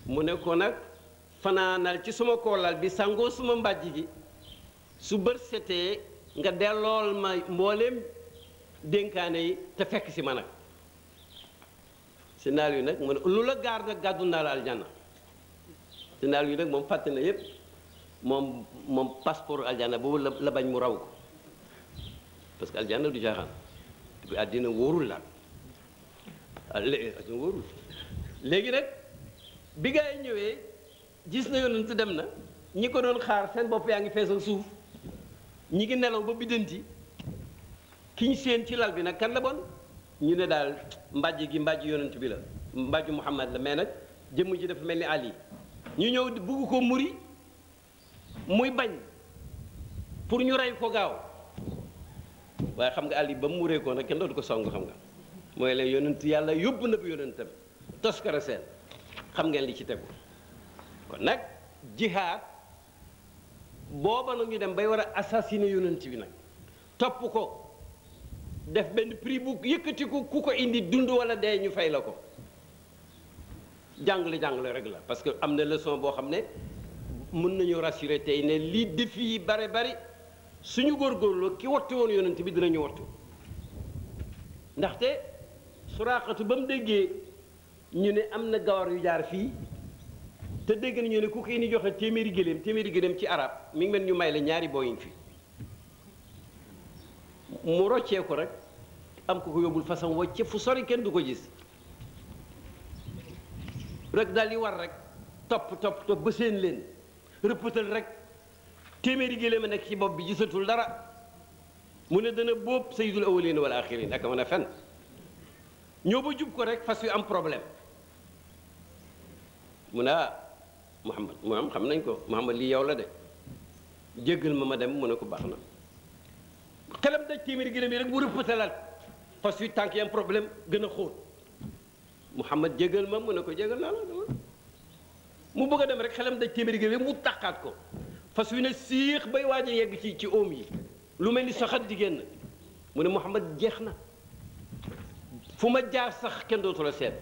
mu ne ko nag fanaanal ci suma koolal bi sangoo suma mbàjj gi su bët setee nga dellool ma mbooleem dénkaane yi te fekk si ma nag sinaal yu nag mu ne lu la gaar nag gàddu naa la aljanna sinaal yu nag moom fàtte na yépp moom passeport aljanna boobu la bañ mu raw ko parce que aljanna du jaaxaan bi àddina wóorul la àddina wóorul léegi nag bi gaa yi ñëwee gis na yonent dem na ñi ko doon xaar seen bopp yaa ngi fees ak suuf ñi ngi nelaw ba biddanti ki ñu séen ci lal bi nag kan la bon ñu ne daal mbàjj gi mbàjj yonent bi la mbàjju Muhammad la mais nag jëmm ji dafa mel ni Ali ñu ñëw bugg ko muri muy bañ pour ñu rey ko gaaw waaye xam nga Ali ba mu muree ko nag kenn dootu ko song xam nga mooy leen yonent yàlla yóbbu na bi yonentam toskara seen xam ngeen li ci tegu kon nag jihaad booba nag ñu dem bay war a assassiner yonent bi nag topp ko def benn prix bu yëkkati ko ku ko indi dund wala dee ñu fay la ko jàngale rek la parce que am na leçon boo xam ne mën nañu rassurer tey ne lii défi yi bari suñu góorgóorloo ki wattu woon yonent bi dinañu wattu ndaxte Suraaxatu ba mu déggee ñu ne am na gawar yu jaar fii te dégg nañu ne ku ko ni joxe téeméeri gëléem ci arab mi ngi mel ñu may la ñaari booyin fi mu roccee ko rek am ko yóbbul façon wacce fu sori kenn du ko gis rek daal di war rek topp ba seen leen rëppatal rek téeméeri gëléem a nekk ci bopp bi gisatul dara mu ne dana bóob sayyidul awwalin wal axirin ak mën a fen ñoo ba jub ko rek fas yu am problème mu ne Muhammad xam nañ ko Muhammad lii yow la de jéggal ma dem mu ne ko baax na xelam daj téeméeri gëléem yi rek mu rëppatalaat fas yu tànk yi am problème gën a xóot Muhammad jéggal ma mu ne ko jéggal naa la mu bëgg a dem rek xelam daj téeméeri gëléem mu tàqaat ko fas yu ne siix bay waaj a yegg ci oom yi lu mel ni saxat di génn mu ne Muhammad jeex na fu ma jaar sax kenn dootu la seet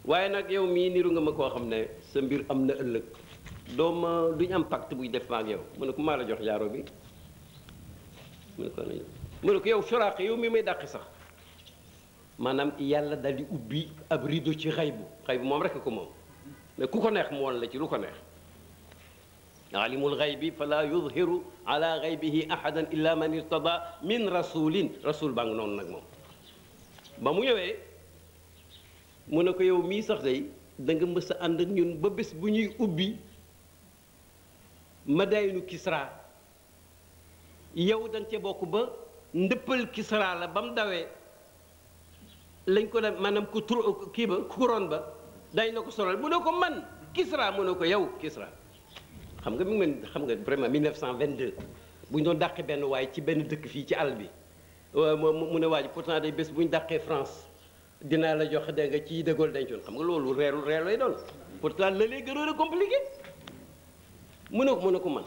waaye nag yow mii niru nga ma koo xam ne sa mbir am na ëllëg dooma duñ am pacte buy def ma ak yow mu ne ko maa la jox jaaro bi mu ne ko yow Suraaqa yow mii may dàqi sax maanaam yàlla dal di ubbi ab rideau ci xaybu moom rekk ko moom mais ku ko neex mu woon la ci lu ko neex alimul xaybi fala yudhiru ala xaybihi ahadan illa man irtada min rasulin rasul baa ngi noonu nag moom ba mu ñëwee mu ne ko yow mii sax day da nga mës a ànd ak ñun ba bés bu ñuy ubbi madaynu Kisra yow da nga cee bokk ba ndëppal Kisra la ba mu dawee lañ ko dem maanaam ku tur kii ba couronne ba dañ na ko solal mu ne ko man Kisra mu ne ko yow Kisra xam nga mi ngi mel xam nga vraiment 1922 bu ñu doon dàqee benn waaye ci benn dëkk fii ci àll bi mu ne waa ji pourtant day bés bu ñu dàqee France dinaa la jox dégg nga ci De Gaulle dencoon xam nga loolu reer lay doon pourtant la lay gënoon a compliqué mu ne ko man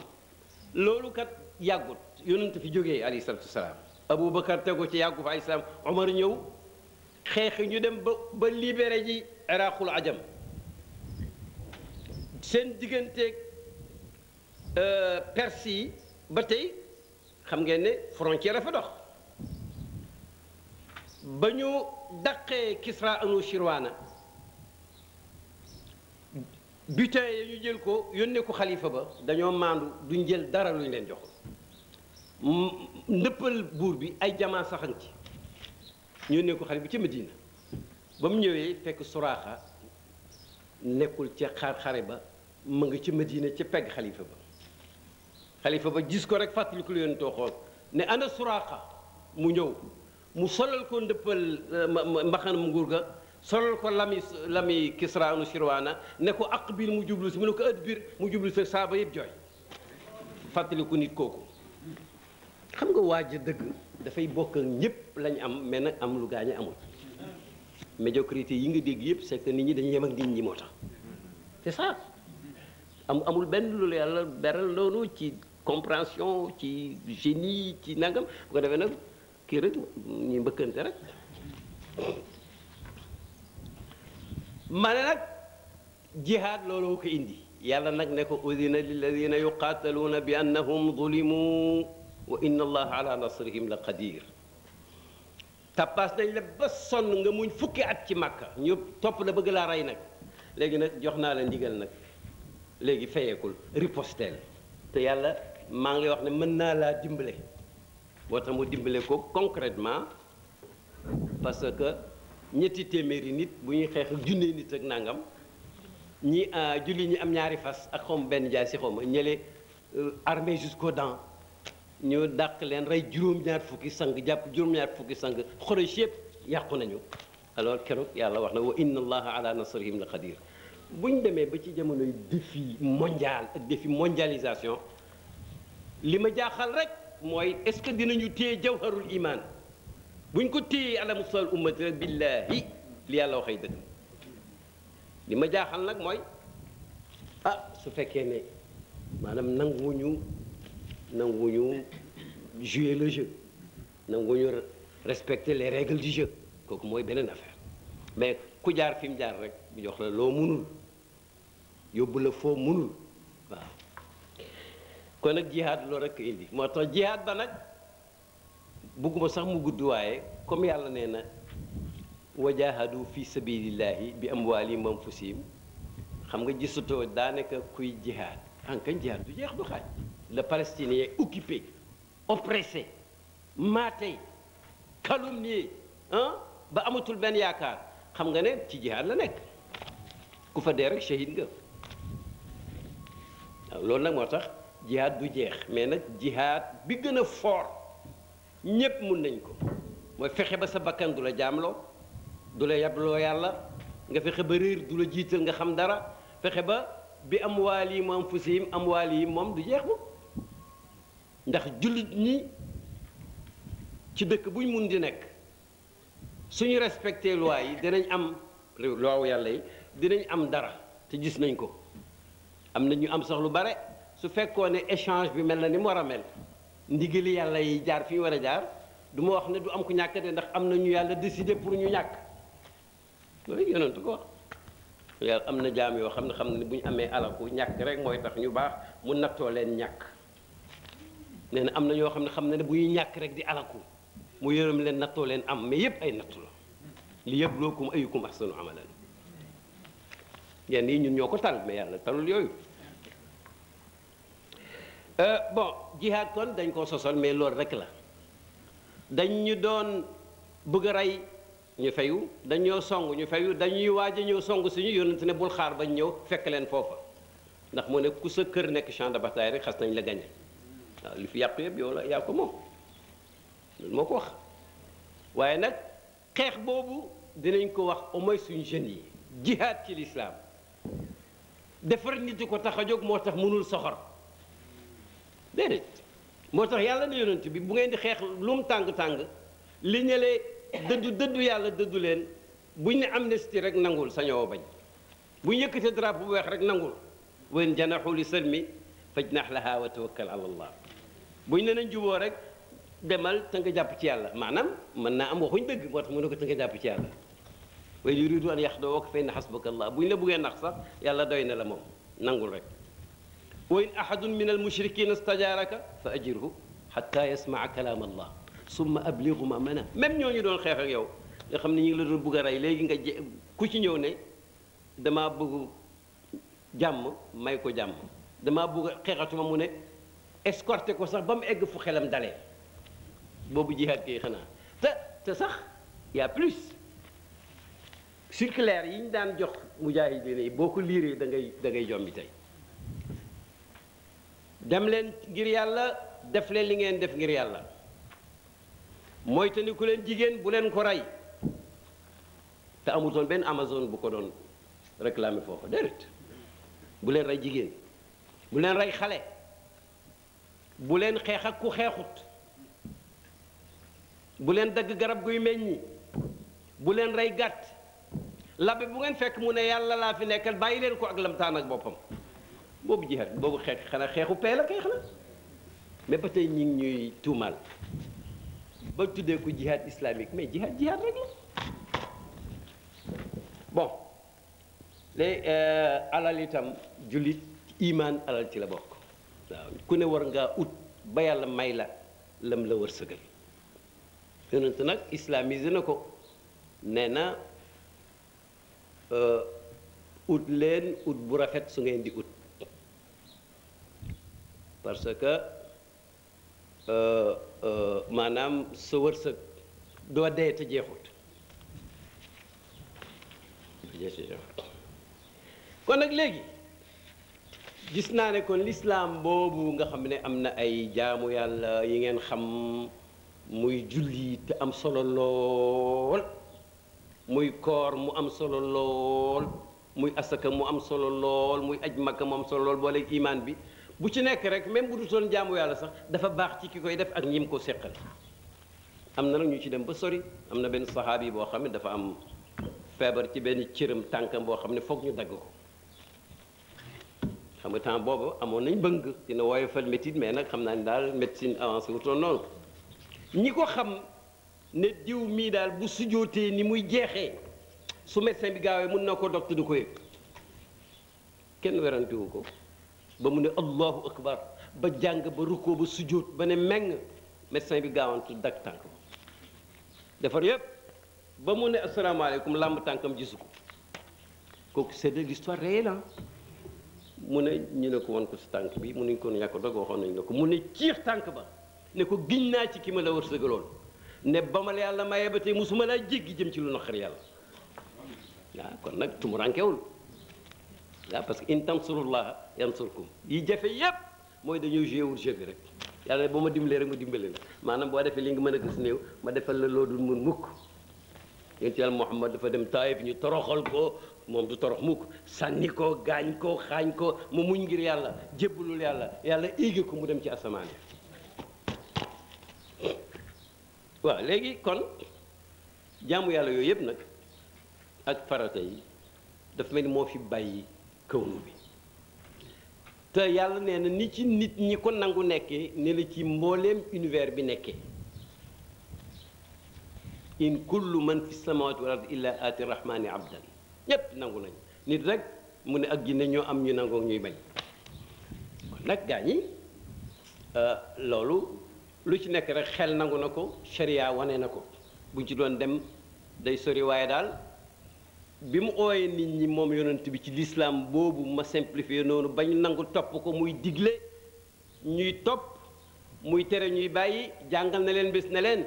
loolu kat yàggut yonent fi jógee alayhi salaatu wasalaam Aboubacar tegu ci yàggu fa alayhi salaam Omar ñëw xeexi ñu dem ba libéré ji Iraqul ajam seen digganteeg Perse yi ba tey xam ngeen ne frontière a fa dox ba ñu daqee Kisra Anushirwana butin ya ñu jël ko yónnee ko xalifa ba dañoo maandu duñ jël dara luñ leen jox ndëppal buur bi ay jamaa saxan ci ñu yónnee ko xalifa bi ca Medina ba mu ñëwee fekk Suraaxa nekkul ca xare ba mu nga ca Medina ca pegg xalifa ba gis ko rek fàttali ko lu yoon tooxoon ne ana Suraaxa mu ñëw mu solal ko ndëppal mbaxanam nguur ga solal ko lami Kisra Anushirwana ne ko aqbil mu jublu si mu ne ko adbir mu jublu si saaba yëpp jooy fàttali ko nit kooku xam nga waaj dëgg dafay bokk ak ñëpp lañ am mais nag am lu gaañe amul médiocrité yi nga dégg yëpp c'est que nit ñi dañuy yem ak nit ñi moo tax c'est ça amul benn lu yàlla beral loolu ci compréhension ci génie ci nangam bu ko defee nag kii rek ñuy mbëkkante rek ma ne nag jihaad loolu ko indi yàlla nag ne ko udina lilladina yuqaataluuna bi annahum zulimu wa inna allaha ala nasrihim la qadir tappaas nañ la ba sonn nga muñ fukki at ci màkka ñu topp la bëgg laa rey nag léegi nag jox naa la ndigal nag léegi fayeekul riposteel te yàlla maa ngi lay wax ne mën naa laa dimbale boo tax mu dimbale ko concrètement parce que ñetti téeméeri nit bu ñuy xeex ak junne nit ak nangam ñi julli ñi am ñaari fas ak xaw ma benn jaay si xaw ma ñële armée jusqu'aux dents ñu dàq leen rey juróom-ñaar fukki sang jàpp juróom-ñaar fukki sang Quraysh yëpp yàqu nañu alors keroog yàlla wax na wa inna allaha ala nasrihim la qadir bu ñu demee ba ci jamonoy défi mondial ak défi mondialisation li ma jaaxal rek mooy est-ce que dinañu téye jawharul iman bu ñu ko téyee ala musal ummati rek billahi li yàlla waxay dëgg li ma jaaxal nag mooy su fekkee ne maanaam nanguwuñu jouer le jeu nanguwuñu respecter les règles du jeu kooku mooy beneen affaire mais ku jaar fi mu jaar rek bu jox la loo munul yóbbu la foo munul waaw kon nag jihaad loolu rek indi moo tax jihaad ba nag bugguma sax mu gudd waaye comme yàlla nee na wajahadu fi sabilillahi bi amwaalihim wa anfusihim xam nga gisatoo daanaka kuy jihaad ankan jihaad du jeex du xaaj le palestinien occupé oppressé maatey calomnié ba amatul benn yaakaar xam nga ne ci jihaad la nekk ku fa dee rek shahid nga waaw loolu nag moo tax jihaad du jeex mais nag jihaad bi gën a fort ñépp mun nañ ko mooy fexe ba sa bakkan du la jaamloo du la yabloo yàlla nga fexe ba réer du la jiital nga xam dara fexe ba bi amwaalihim wa anfusihim amwaalihim moom du jeex moom ndax jullit ñi ci dëkk buñ mun di nekk suñu respecté loi yi dinañ am loi yàlla yi dinañ am dara te gis nañ ko am na ñu am sax lu bare su fekkoon ne échange bi mel na ni mu war a mel ndigali yàlla yi jaar fi ñu war a jaar du ma wax ne du am ku ñàkk de ndax am na ñu yàlla décidé pour ñu ñàkk loolu yonentu ko wax yàlla am na jaam yoo xam ne bu ñu amee alaku ñàkk rek mooy tax ñu baax mu nattoo leen ñàkk nee na am na ñoo xam ne bu ñuy ñàkk rek di alaku mu yërëm leen nattoo leen am mais yépp ay nattu la li yabluwakum ayyukum ahsanu amalan yenn yi ñun ñoo ko tal mais yàlla talul yooyu bon jihaad kon dañ koo sosal mais loolu rek la dañ ñu doon bëgg a rey ñu fayu dañoo song ñu fayu dañuy waaj a ñëw song suñu yonent ne bul xaar bañ ñëw fekk leen foofa ndax mu ne ku sa kër nekk champ de bataille rek xas nañ la gañe waaw li fi yàqu yëpp yow la yaa ko moom loolu moo ko wax waaye nag xeex boobu dinañ ko wax au moins suñu jeunes yi jihaad ci lislaam defar nit di ko tax a jóg moo tax mënul soxor déedéet moo tax yàlla na yonent bi bu ngeen di xeex lu mu tàng-tàng li ñëlee dëddu yàlla dëddu leen buñ ne amnistie rek nangul sañoo bañ buñ yëkkatee drapeau bu weex rek nangul wen janaxu li salmi fajnax laha wa tawakkal ala allah buñ ne nañ juboo rek demal te nga jàpp ci yàlla maanaam mën naa am waxuñ dëgg moo tax mu ne ko te nga jàpp ci yàlla wa yuridu an yaxdawaka fa inna xasbaka allah buñ la buggee nax sax yàlla doy na la moom nangul rek wa in ahadun min almushrikina stajaaraka fa ajirhu xatta yasmaa kalaam allah summa abligu ma mana même ñooñu doon xeex ak yow nga xam ne ñu ngi la doon bugg a rey léegi nga ku ci ñëw ne damaa bëgg jàmm may ko jàmm damaa bëgg a xeexatuma mu ne escorté ko sax ba mu egg fu xelam dalee boobu jihaad kay xanaa te sax y a plus circulaire yi ñu daan jox mujaahidiin yi boo ko liiree da ngay jombi tey dem leen ngir yàlla def leen li ngeen def ngir yàlla mooy te ni ku leen jigéen bu leen ko rey te amutoon benn Amazon bu ko doon réclamer foofu déedéet bu leen rey jigéen bu leen rey xale bu leen xeex ak ku xeexut bu leen dagg garab guy meññi bu leen rey gàtt labbe bu ngeen fekk mu ne yàlla laa fi nekkal bàyyi leen ko ak lamtaan ak boppam boobu jihaad boobu xeex xanaa xeexu pee la kay xanaa mais ba tey ñi ngi ñuy tuumaal ba tuddee ko jihaad islamique mais jihaad rek la bon léegi alal itam jullit imaan alal ci la bokk waaw ku ne war ngaa ut ba yàlla may la lam la wërsëgal yonent nag islamisé na ko nee na ut leen ut bu rafet su ngeen di ut parce que maanaam sa wërsëg doo dee te jeexut kon nag léegi gis naa ne kon lislaam boobu nga xam ne am na ay jaamu yàlla yi ngeen xam muy julli te am solo lool muy koor mu am solo lool muy asaka mu am solo lool muy aj makka mu am solo lool boole imaan bi bu ci nekk rek même bu du toon jaamu yàlla sax dafa baax ci ki koy def ak ñim ko seqal am na nag ñu ci dem ba sori am na benn saxaabi boo xam ne dafa am feebar ci benn cëram tànkam boo xam ne foog ñu dagg ko xam nga temps boobu amoon nañ bëgg dina woyofal métit mais nag xam naa ne daal médecine avancé wutoon noonu ñi ko xam ne diw mii daal bu sujootee ni muy jeexee su médecin bi gaawee mun na ko dog te du ko yëg kenn werantewu ko ba mu ne allahu akbar ba jàng ba rukkoo ba sujjóot ba ne meng médecin bi gaawantu dag tànk ba defar yëpp ba mu ne asalaamaaleykum làmb tànkam gisu ko kooku c'est de l'histoire réelle mu ne ñu ne ko won ko si tànk bi mu nuñ ko ñàkk dog waxoon nañ la ko mu ne ciix tànk ba ne ko giñ naa ci ki ma la wërsëgaloon ne ba ma la yàlla mayee ba tey musuma laa jéggi jëm ci lu naqar yàlla waaw kon nag tumurankewul waaw parce que in tansurullah yansurkum yi jafe yépp mooy dañoo joué wul jeu bi rek yàlla ne boo ma dimbalee rek ma dimbale la maanaam boo defee li nga mën a gis néew ma defal la loo dul mun mukk yonent yàlla Muhammad dafa dem Taayif ñu toroxal ko moom du torox mukk sànni ko gaañ ko xaañ ko mu muñ ngir yàlla jébbalul yàlla yàlla éege ko mu dem ci asamaan yi waaw léegi kon jaamu yàlla yooyu yëpp nag ak farata yi dafa mel ni moo fi bàyyi kawnu bi te yàlla nee na ni ci nit ñi ko nangu nekkee ne la ci mbooleem univers bi nekkee in kullu man fi samawati wal ardi illa aati rahmani abdan ñépp nangu nañ nit rek mu ne ak jinne ñoo am ñu nangoo ñuy bañ kon nag gaa ñi loolu lu ci nekk rek xel nangu na ko sharia wane na ko buñ ci doon dem day sori waaye daal bi mu ooyee nit ñi moom yonent bi ci l'islam boobu ma simplifié noonu bañ nangu topp ko muy digle ñuy topp muy tere ñuy bàyyi jàngal na leen bés ne leen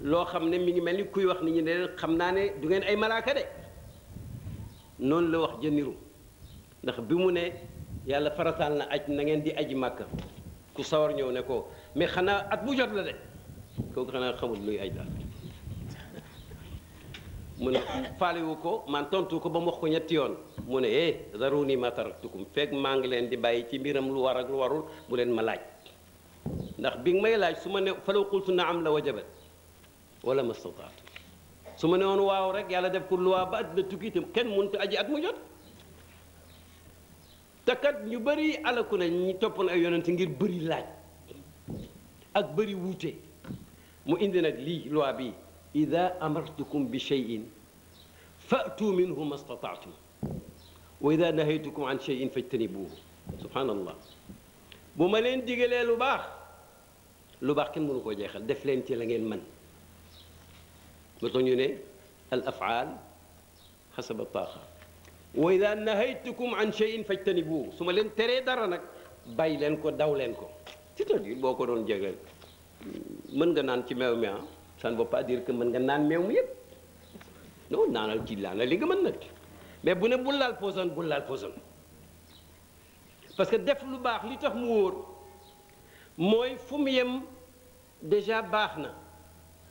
loo xam ne mi ngi mel ni kuy wax nit ñi ne leen xam naa ne du ngeen ay malaaka de noonu la wax jëniru ndax bi mu ne yàlla farataal na aj na ngeen di aji màkka ku sawar ñëw ne ko mais xanaa at bu jot la de kooku xanaa xamul luy aj daal mu ne faalewu ko man tontu ko ba mu wax ko ñetti yoon mu ne zaruni ma taraktukum fekk maa ngi leen di bàyyi ci mbiram lu war ak lu warul bu leen ma laaj ndax bi nga may laaj su ma ne falaw qultu naam la wajabat wala ma stataatu su ma ne woon waaw rek yàlla def ko luwaa ba àddina tukki itam kenn mënut aji at mu jot te kat ñu bëri alaku nañ ñi toppoon ay yonent ngir bëri laaj ak bëri wuute mu indi nag lii loi bi ida amartukum bi cheyin fatu minhu ma stataatum wa ida nahaytukum an cheyin fajtanibuhu subhanallah bu ma leen digalee lu baax kenn mënu koo jeexal def leen ci la ngeen mën moo tax ñu ne al afaal xasaba taaxa wa ida nahaytukum an cheyin fajtanibuhu su ma leen teree dara nag bàyyi leen ko daw leen ko c'est-à-dire boo ko doon jégal mën nga naan ci meew mi ça ne veut pas dire que mën nga naan meew mi yëpp non naanal ci laana li nga mën nag mais bu ne bul laal poson parce que def lu baax li tax mu wóor mooy fu mu yem déjà baax na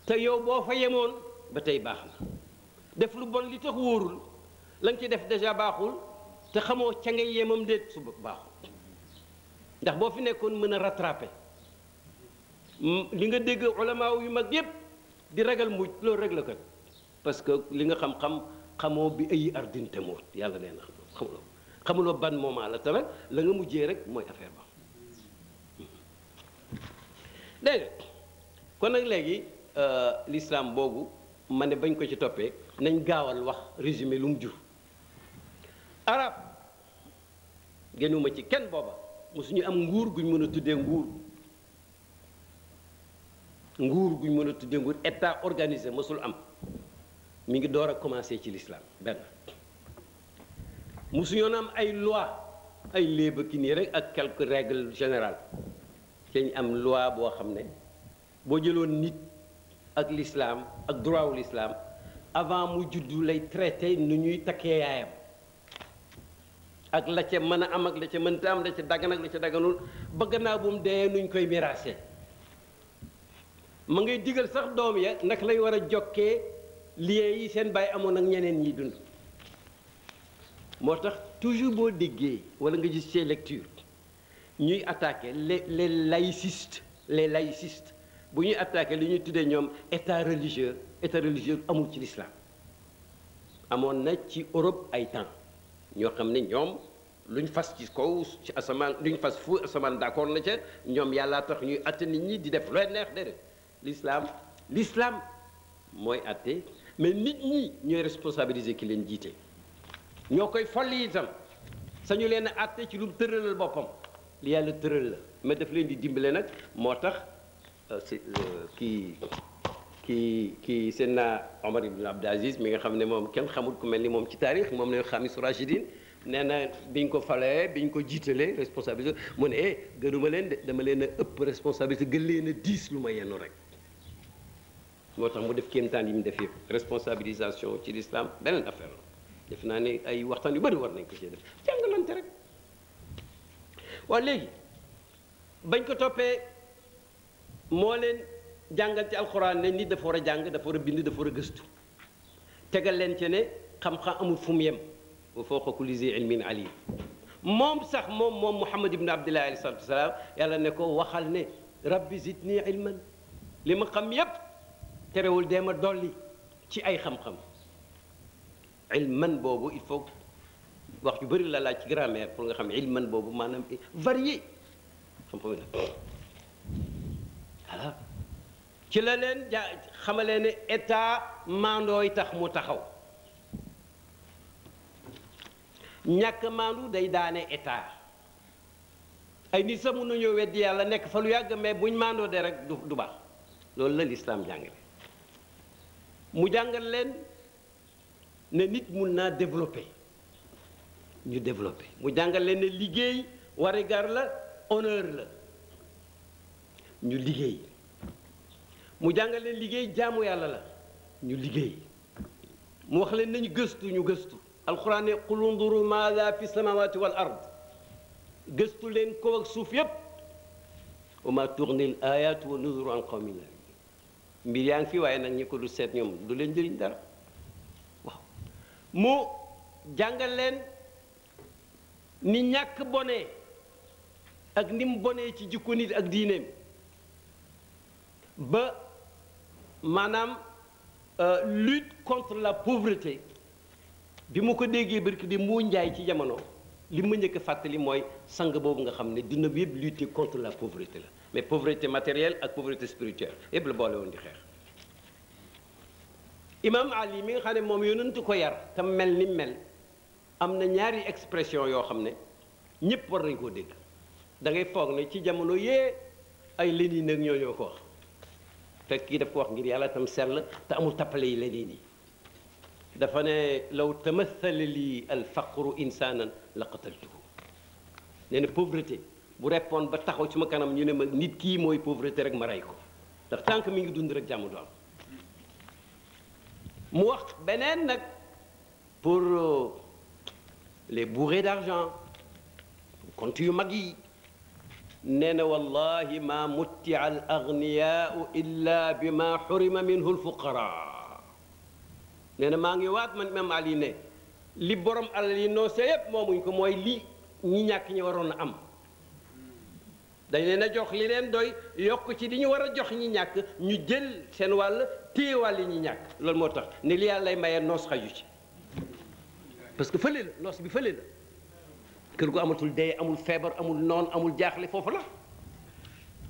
te yow boo fa yemoon ba tey baax na def lu bon li tax wóorul la nga ci def déjà baaxul te xamoo ca ngay yemam déet su baaxul ndax boo fi nekkoon mën a rattraper li nga dégg ulama yu mag yépp di ragal mujj loolu rek la kat parce que li nga xamoo bi ay ardinte moot yàlla nee na xamuloo ban moment la te nag la nga mujjee rek mooy affaire ba dégg nga kon nag léegi l'islam boobu ma ne bañ ko ci toppee nañ gaawal wax résumé lu mu jur arab génnuma ci kenn booba mosuñu am nguur guñ mën a tuddee nguur guñ mën a tuddee nguur état organisé mosul am mi ngi door a commencé ci l'islam benn mosuñoon am ay loi ay léeba ki nii rek ak quelques règles générales dañ am loi boo xam ne boo jëloon nit ak l'islam ak droit wu l'islam avant mu juddu lay traité nu ñuy takkee yaayam ak la ca mën a am ak la ca mënta am la ca daggan ak la ca dagganul ba gannaaw bu mu dee nuñ koy miraase ma ngay digal sax doom ya naka lay war a jokkee liens yi seen baay amoon ak ñeneen ñi dund moo tax toujours boo déggee wala nga gis ces lectures ñuy attaquer les laïcistes bu ñuy attaquer li ñuy tuddee ñoom état religieux amul ci l'islam amoon na ci Europe ay temps ñoo xam ne ñoom luñ fas ci kaw ci asamaan luñ fas fu asamaan d'accord na ca ñoom yàllaa tax ñuy atte nit ñi di def lu leen neex déedéet l'islam mooy atte mais nit ñi ñooy responsabiliser ki leen jiite ñoo koy folli itam sañu leen a atte ci lu mu tëralal boppam li yàlla tëral la mais daf leen di dimbale nag moo tax kii Seydina Omar ibn Abdul Aziz mi nga xam ne moom kenn xamul ku mel ni moom ci taarix moom la ñu xaamisu rachidin nee na biñ ko falee biñ ko jiitalee responsabilité mu ne gënuma leen de dama leen a ëpp responsabilité gën leen a diis lu ma yennu rek moo tax mu def kéemtaan yi mu def yëpp responsabilisation ci l'islam beneen affaire la def naa ne ay waxtaan yu bëri war nañ ko cee def jàngalante rek waaw léegi bañ ko toppee moo leen jàngal ci alxuraan ne nit dafa war a jàng dafa war a bind dafa war a gëstu tegal leen ci ne xam-xam amul fu mu yem wa fawqa kulli zi ilmin alim moom sax moom Muhammad ibn Abdillah alayhi salaatu wasalaam yàlla ne ko waxal ne rabbi zidni ilman li ma xam yépp terewul dee ma dolli ci ay xam-xam ilman boobu il faut wax yu bëri la laaj ci grammaire pour nga xam ilman boobu maanaam varié xam-xam la voilà ci la leen xamalee ne état maandooy tax mu taxaw ñàkk maandu day daane état ay nit sax mun nañoo weddi yàlla nekk fa lu yàgg mais buñ maandoo de rek du baax loolu la lislaam jàngale mu jàngal leen ne nit mun naa développer ñu développer mu jàngal leen ne liggéey warigar la honneur la ñu liggéey mu jàngal leen liggéey jaamu yàlla la ñu liggéey mu wax leen nañu gëstu ñu gëstu alquran ne qul unduru maada fi samawati wal ard gëstu leen kaw ak suuf yépp wa ma tughni al ayatu wa nuzuru an qawmin la mbir yaa ngi fi waaye nag ñi ko du seet ñoom du leen jëriñ dara waaw mu jàngal leen ni ñàkk bonee ak ni mu bonee ci jikko nit ak diineem ba maanaam lutte contre la pauvreté bi mu ko déggee barki di mu njaay ci jamono li ma njëkk a fàttali mooy sang boobu nga xam ne dina bi yëpp lutter contre la pauvreté la mais pauvreté matérielle ak pauvreté spirituelle yëpp la boole woon di xeex imam Ali mi nga xam ne moom yonentu ko yar te mel ni mel am na ñaari expression yoo xam ne ñëpp war nañ koo dégg da ngay foog ne ci jamono yee ay Lénine ak ñoo ko wax fekk kii daf ko wax ngir yàlla tam sell te amul tappale yi Lénine yi dafa ne law tamathala lii al faqru insanan la qataltuhu nee na pauvreté bu reppoon ba taxaw ci ma kanam ñu ne ma nit kii mooy pauvreté rek ma rey ko ndax tant que mi ngi dund rek jàmm du am mu wax beneen nag pour les bourrés d'argent compte yu mag yi nee na wallahi ma muttia al agniyaau illa bi ma xurima minhu al fuqara nee na maa ngi waat man imam Ali ne li borom alal yi noose yépp moomuñ ko mooy li ñi ñàkk ñi waroon a am dañ leen a jox li leen doy yokk ci li ñu war a jox ñi ñàkk ñu jël seen wàll téye wàll ñi ñàkk loolu moo tax ne li yàlla lay mayee noos xaju ci parce que fële la noos bi fële la kër gu amatul dee amul feebar amul noon amul jaaxle foofu la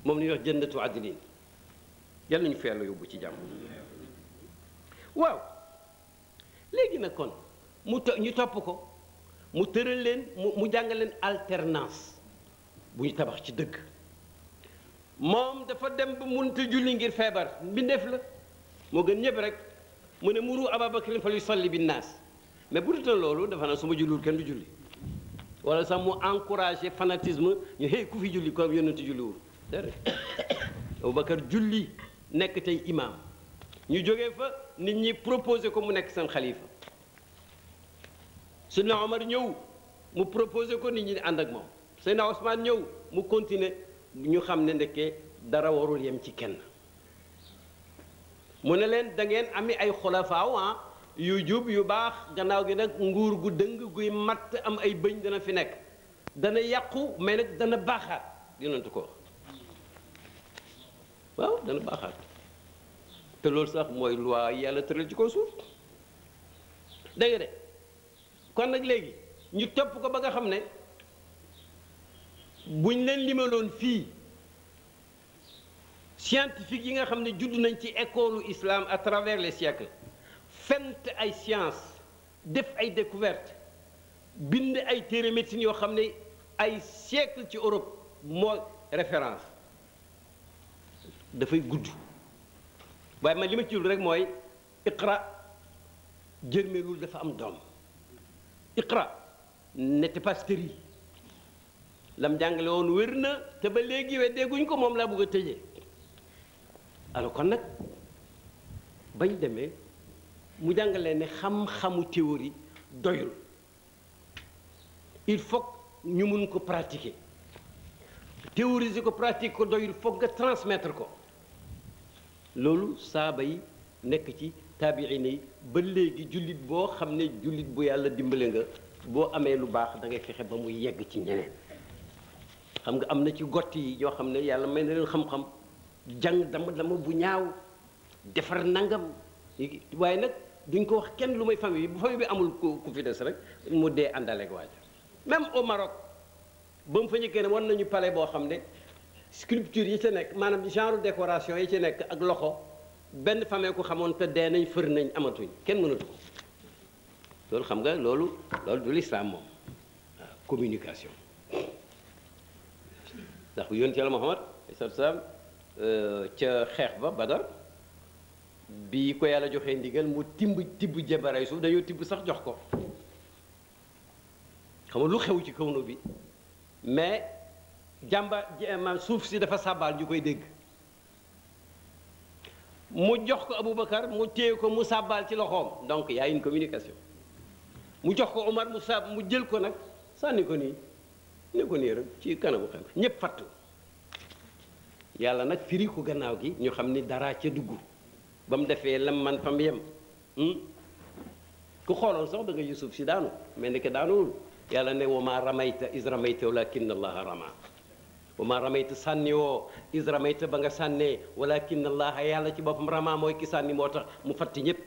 moom la ñuy wax jannatu adnin yàlla nañu fa yàlla yóbbu ci jàmm waaw léegi nag kon ñu topp ko mu tëral leen mu jàngal leen alternance bu ñu tabax ci dëgg moom dafa dem ba mënut a julli ngir feebar mbindeef la moo gën ñëpp rek mu ne muru Ababakrin fal yusalli bin naas mais bu dul loolu dafa naa su ma julliwul kenn du julli wala sax mu encouragé fanatisme ñu hey ku fi julli comme yonent julliwul déedéet Abubakar julli nekk tey imam ñu jógee fa nit ñi proposé ko mu nekk seen xalifa Seydina Omar ñëw mu proposé ko nit ñi ànd ak moom Seydina Ousmane ñëw mu continuer ñu xam ne ndekkee dara warul yem ci kenn mu ne leen da ngeen ami ay xulafaaw yu jub yu baax gannaaw gi nag nguur gu dëng guy matt am ay bëñ dana fi nekk dana yàqu mais nag dana baaxaat dinantu ko waaw dana baaxaat te loolu sax mooy loi yàlla tëral ci kaw suuf dégg nga de kon nag léegi ñu topp ko ba nga xam ne buñ leen limaloon fii scientifique yi nga xam ne judd nañ ci école islam à travers les siècles fent ay science def ay découverte bind ay téere médecine yoo xam ne ay siècle ci Europe moo référence dafay gudd waaye man li ma ci rek mooy iqra jërmeelul dafa am doom iqra n'était pas stérile lam jàngale woon wér na te ba léegi weddeeguñ ko moom laa bëgg a tëjee alors kon nag bañ demee mu jàngalee ne xam-xamu théorie doyul il faut ñu mun ko pratiquer théoriser ko pratique ko doyul foog nga transmettre ko loolu saaba yi nekk ci taabiina yi ba léegi jullit boo xam ne jullit bu yàlla dimbale nga boo amee lu baax da ngay fexe ba mu yegg ci ñeneen xam nga am na ci gott yi ñoo xam ne yàlla may na leen xam-xam jàng dama bu ñaaw defar nangam waaye nag duñ ko wax kenn lu may famille bi bu famille bi amul ku fi des rek mu dee àndaleeg waaja même au Maroc ba mu fa ñëkkee ne war nañu palais boo xam ne sculpture yi ci nekk maanaam genre décoration yi ci nekk ak loxo benn famille ku xamoon te dee nañ fër nañ amatuñ kenn mënatu ko loolu xam nga loolu du l'islam moom waaw communication ndax bu yonent Yàlla Muhammad sallallahu alayhi wasallam ca xeex ba Badar bi ko yàlla joxee ndigal mu tibb jabaray suuf dañoo tibb sax jox ko xam nga lu xew ci kaw bi mais maam suuf si dafa sàbbaal ñu koy dégg mu jox ko Aboubacar mu téye ko mu sàbbaal ci loxoom donc y a une communication mu jox ko Omar mu jël ko nag sànni ko nii ne ko nii rek ci kanamu xam ñëpp fattu yàlla nag firi ko gannaaw gi ñu xam ni dara ca dugg ba mu defee lam man fam yem ku xooloon sax da nga gis suuf si daanu mais ndeke daanuwul yàlla ne wa maa ramayta is ramayta walakin allaha rama wa maa ramayta sànni woo is ramayta ba nga sànnee walakin allaha yàlla ci boppam rama mooy ki sànni moo tax mu fatti ñëpp